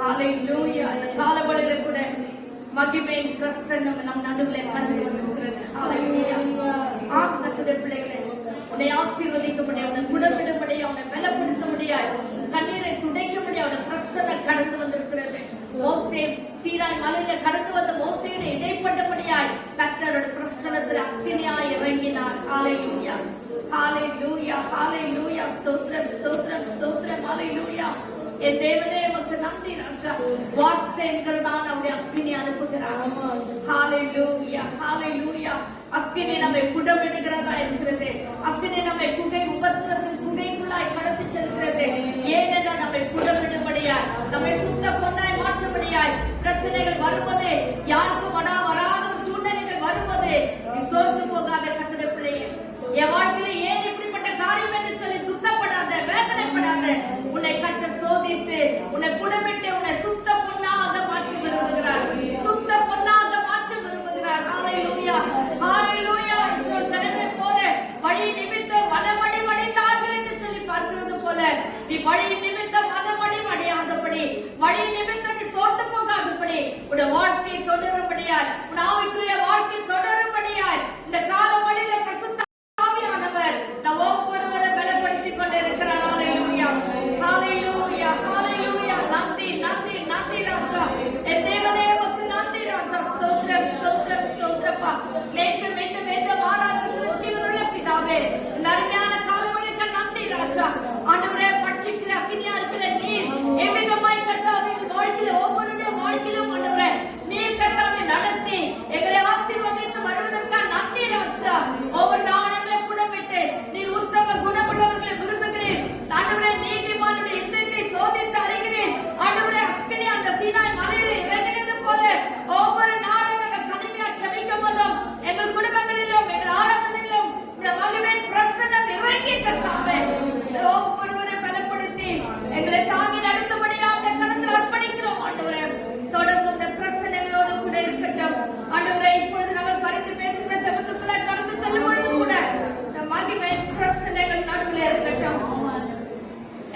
S1: ஹalleluya. இந்த காலவெளியில கூட மகிமையின் பிரசன்னம் நம் நடுவில் கடந்து வந்திருக்கிறது. ஹalleluya. கர்த்தருடைய பிள்ளைகளே, உன்னை ஆசீர்வதிக்கும்படியா, உன்னை குணப்படும்படியா, உன்னை பலப்படுத்தும்படியா, கண்ணீரை துடைக்கும்படியா அவருடைய பிரசன்னம் கடந்து வந்திருக்கிறது. மோசே சீனாய் மலையில கடந்து வந்த மோசேயோடு இடைப்பட்டபடியாய் கர்த்தருடைய பிரசன்னத்தில் அக்னியாய் இறங்கினார். ஹalleluya. ஹalleluya. ஹalleluya. ஸ்தோத்திரம் ஸ்தோத்திரம் ஸ்தோத்திரம். ஹalleluya. என் தேவனே உமக்கு நன்றி ராஜா. வார்த்தை என்கிறதான அவருடைய அக்னி அனுப்புகிறார். ஹalleluya. ஹalleluya. அக்னி நம்மை புடமிடுகிறதா இருக்கிறது. அக்னி நம்மை குகை உபத்திரத்தின் குகைக்குள்ளாய் கடத்தி செல்கிறது. ஏனென்றால் நம்மை புடமிடும்படியாய், நம்மை சுத்த பொன்னாய் மாற்றும்படியாய் பிரச்சனைகள் வரும்போது, யாருக்கும் வராத ஒரு சூழ்நிலைகள் வரும்போது நீ சோர்ந்து போகாத கர்த்தருடைய பிள்ளையே. என் வாழ்க்கையில ஏன் இப்படிப்பட்ட காரியம் என்று சொல்லி துக்கப்படாத, வேதனைப்படாத. உன்னை கர்த்தர் சோதித்து உன்னை புடமிட்டு உன்னை சுத்த பொன்னாக மாற்றி விரும்புகிறார். சுத்த பொன்னாக மாற்றி விரும்புகிறார். ஹalleluya. ஹalleluya. இஸ்ரவேல் ஜனங்களை போல வழி நிமித்தம் மனமடி மடிந்தார்கள் என்று சொல்லி பார்க்கிறது போல நீ வழி நிமித்தம் மனமடி மடியாதபடி, வழி நிமித்தம் நீ சோர்ந்து போகாதபடி, உன்னுடைய வாழ்க்கையை தொடரும்படியாய், உன் ஆவிக்குரிய வாழ்க்கையை தொடரும்படியாய் இந்த காலவெளியில பரிசுத்த ஆவியானவர் நம் ஒவ்வொருவரை பலப்படுத்திக் கொண்டிருக்கிறார். ஹalleluya. ஹalleluya. ஹalleluya. நன்றி நன்றி நன்றி ராஜா. என் தேவனே உமக்கு நன்றி ராஜா. ஸ்தோத்திரம் ஸ்தோத்திரம் ஸ்தோத்திரப்பா. நேற்று மீண்டும் எந்த மாறாத ஜீவனுள்ள பிதாவே, இந்த அருமையான காலவெளிக்கு நன்றி ராஜா. ஆண்டவரே, பட்சிக்கிற அக்னியா இருக்கிற நீர் எவ்விதமாய் கர்த்தாவே எங்கள் வாழ்க்கையில ஒவ்வொருடைய வாழ்க்கையிலும் ஆண்டவரே நீர் கர்த்தாவே நடத்தி எங்களை ஆசீர்வதித்து வருவதற்காக நன்றி ராஜா. ஒவ்வொரு நாளும் புடமிட்டு நீர் உத்தம குணமுள்ளவர்களை விரும்புகிறேன். ஆண்டவரே, நீதிமானுடைய இதயத்தை சோதித்து அறிகிறேன். ஆண்டவரே, அக்னி அந்த சீனாய் மலையில இறங்கினது போல ஒவ்வொரு நாளும் நாங்கள் தனிமையா ஜெபிக்கும் போதும் எங்கள் குடும்பங்களிலும் எங்கள் ஆராதனையிலும் மகிமையின் பிரசன்னம் இறங்கி கர்த்தாவே ஒவ்வொருவரை பலப்படுத்தி எங்களை தாங்கி நடத்தும்படியா உடைய கரத்தில் அர்ப்பணிக்கிறோம். ஆண்டவரே, தொடர்ந்து இந்த பிரசன்னங்களோடு கூட இருக்கட்டும். ஆண்டவரே, இப்பொழுது நாங்கள் பரிந்து பேசுகிற ஜெபத்துக்குள்ள கடந்து செல்லும் பொழுது கூட இந்த மகிமையின் பிரசன்னங்கள் நடுவில் இருக்கட்டும்.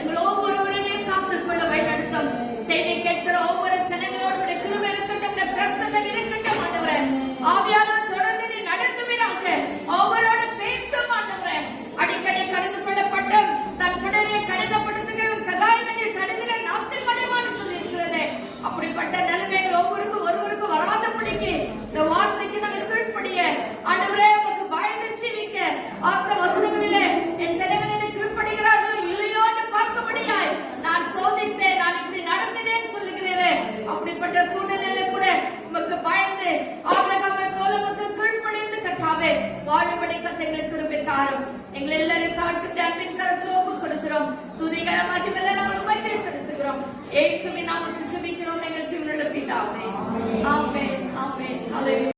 S1: எங்கள் ஒவ்வொருவரையுமே காத்துக்கொள்ள வழிநடத்தும். செய்தி கேட்கிற ஒவ்வொரு ஜனங்களோடு உடைய கிருபை இருக்கட்டும், இந்த பிரசன்னம் இருக்கட்டும். ஆண்டவரே, ஆவியானவர் தொடர்ந்து நீ நடத்துவீராக. ஒவ்வொருவரோட பேசும் ஆண்டவரே. அடிக்கடி கடந்து கொள்ளப்பட்டும் தன் புடரை கடிதப்படுத்துகிற சகாயமனை சடதில நாசில் மடைவான்னு சொல்லி இருக்கிறது. அப்படிப்பட்ட நிலைமைகள் ஒருவருக்கும் வராதபடிக்கு இந்த வார்த்தைக்கு நாங்கள் கீழ்ப்படிய ஆண்டவரே உமக்கு பயந்து ஜீவிக்க ஆஸ்த வசனங்களிலே என் ஜனங்கள் என்னை கீழ்ப்படுகிறார்களோ இல்லையோ என்று பார்க்கும்படியாய் நான் சோதித்தேன், நான் இப்படி நடத்தினேன் சொல்லுகிறேன். அப்படிப்பட்ட சூழ்நிலையில கூட உமக்கு பயந்து ஆபிரகாமை போல உமக்கு கீழ்ப்படிந்து கர்த்தாவே வாழும்படி கர்த்தர் கிருபை தாரும். எங்கள் எல்லாரும் தாழ்த்தி அன்பின் கரத்தில் ஒப்புக் கொடுக்கிறோம். துதிகரமாகி மேல நாங்கள் உமக்கே செலுத்துகிறோம். இயேசுவின் நாமத்தில் ஜெபிக்கிறோம் எங்கள் ஜீவனுள்ள பிதாவே. ஆமென் ஆமென். ஹalleluya.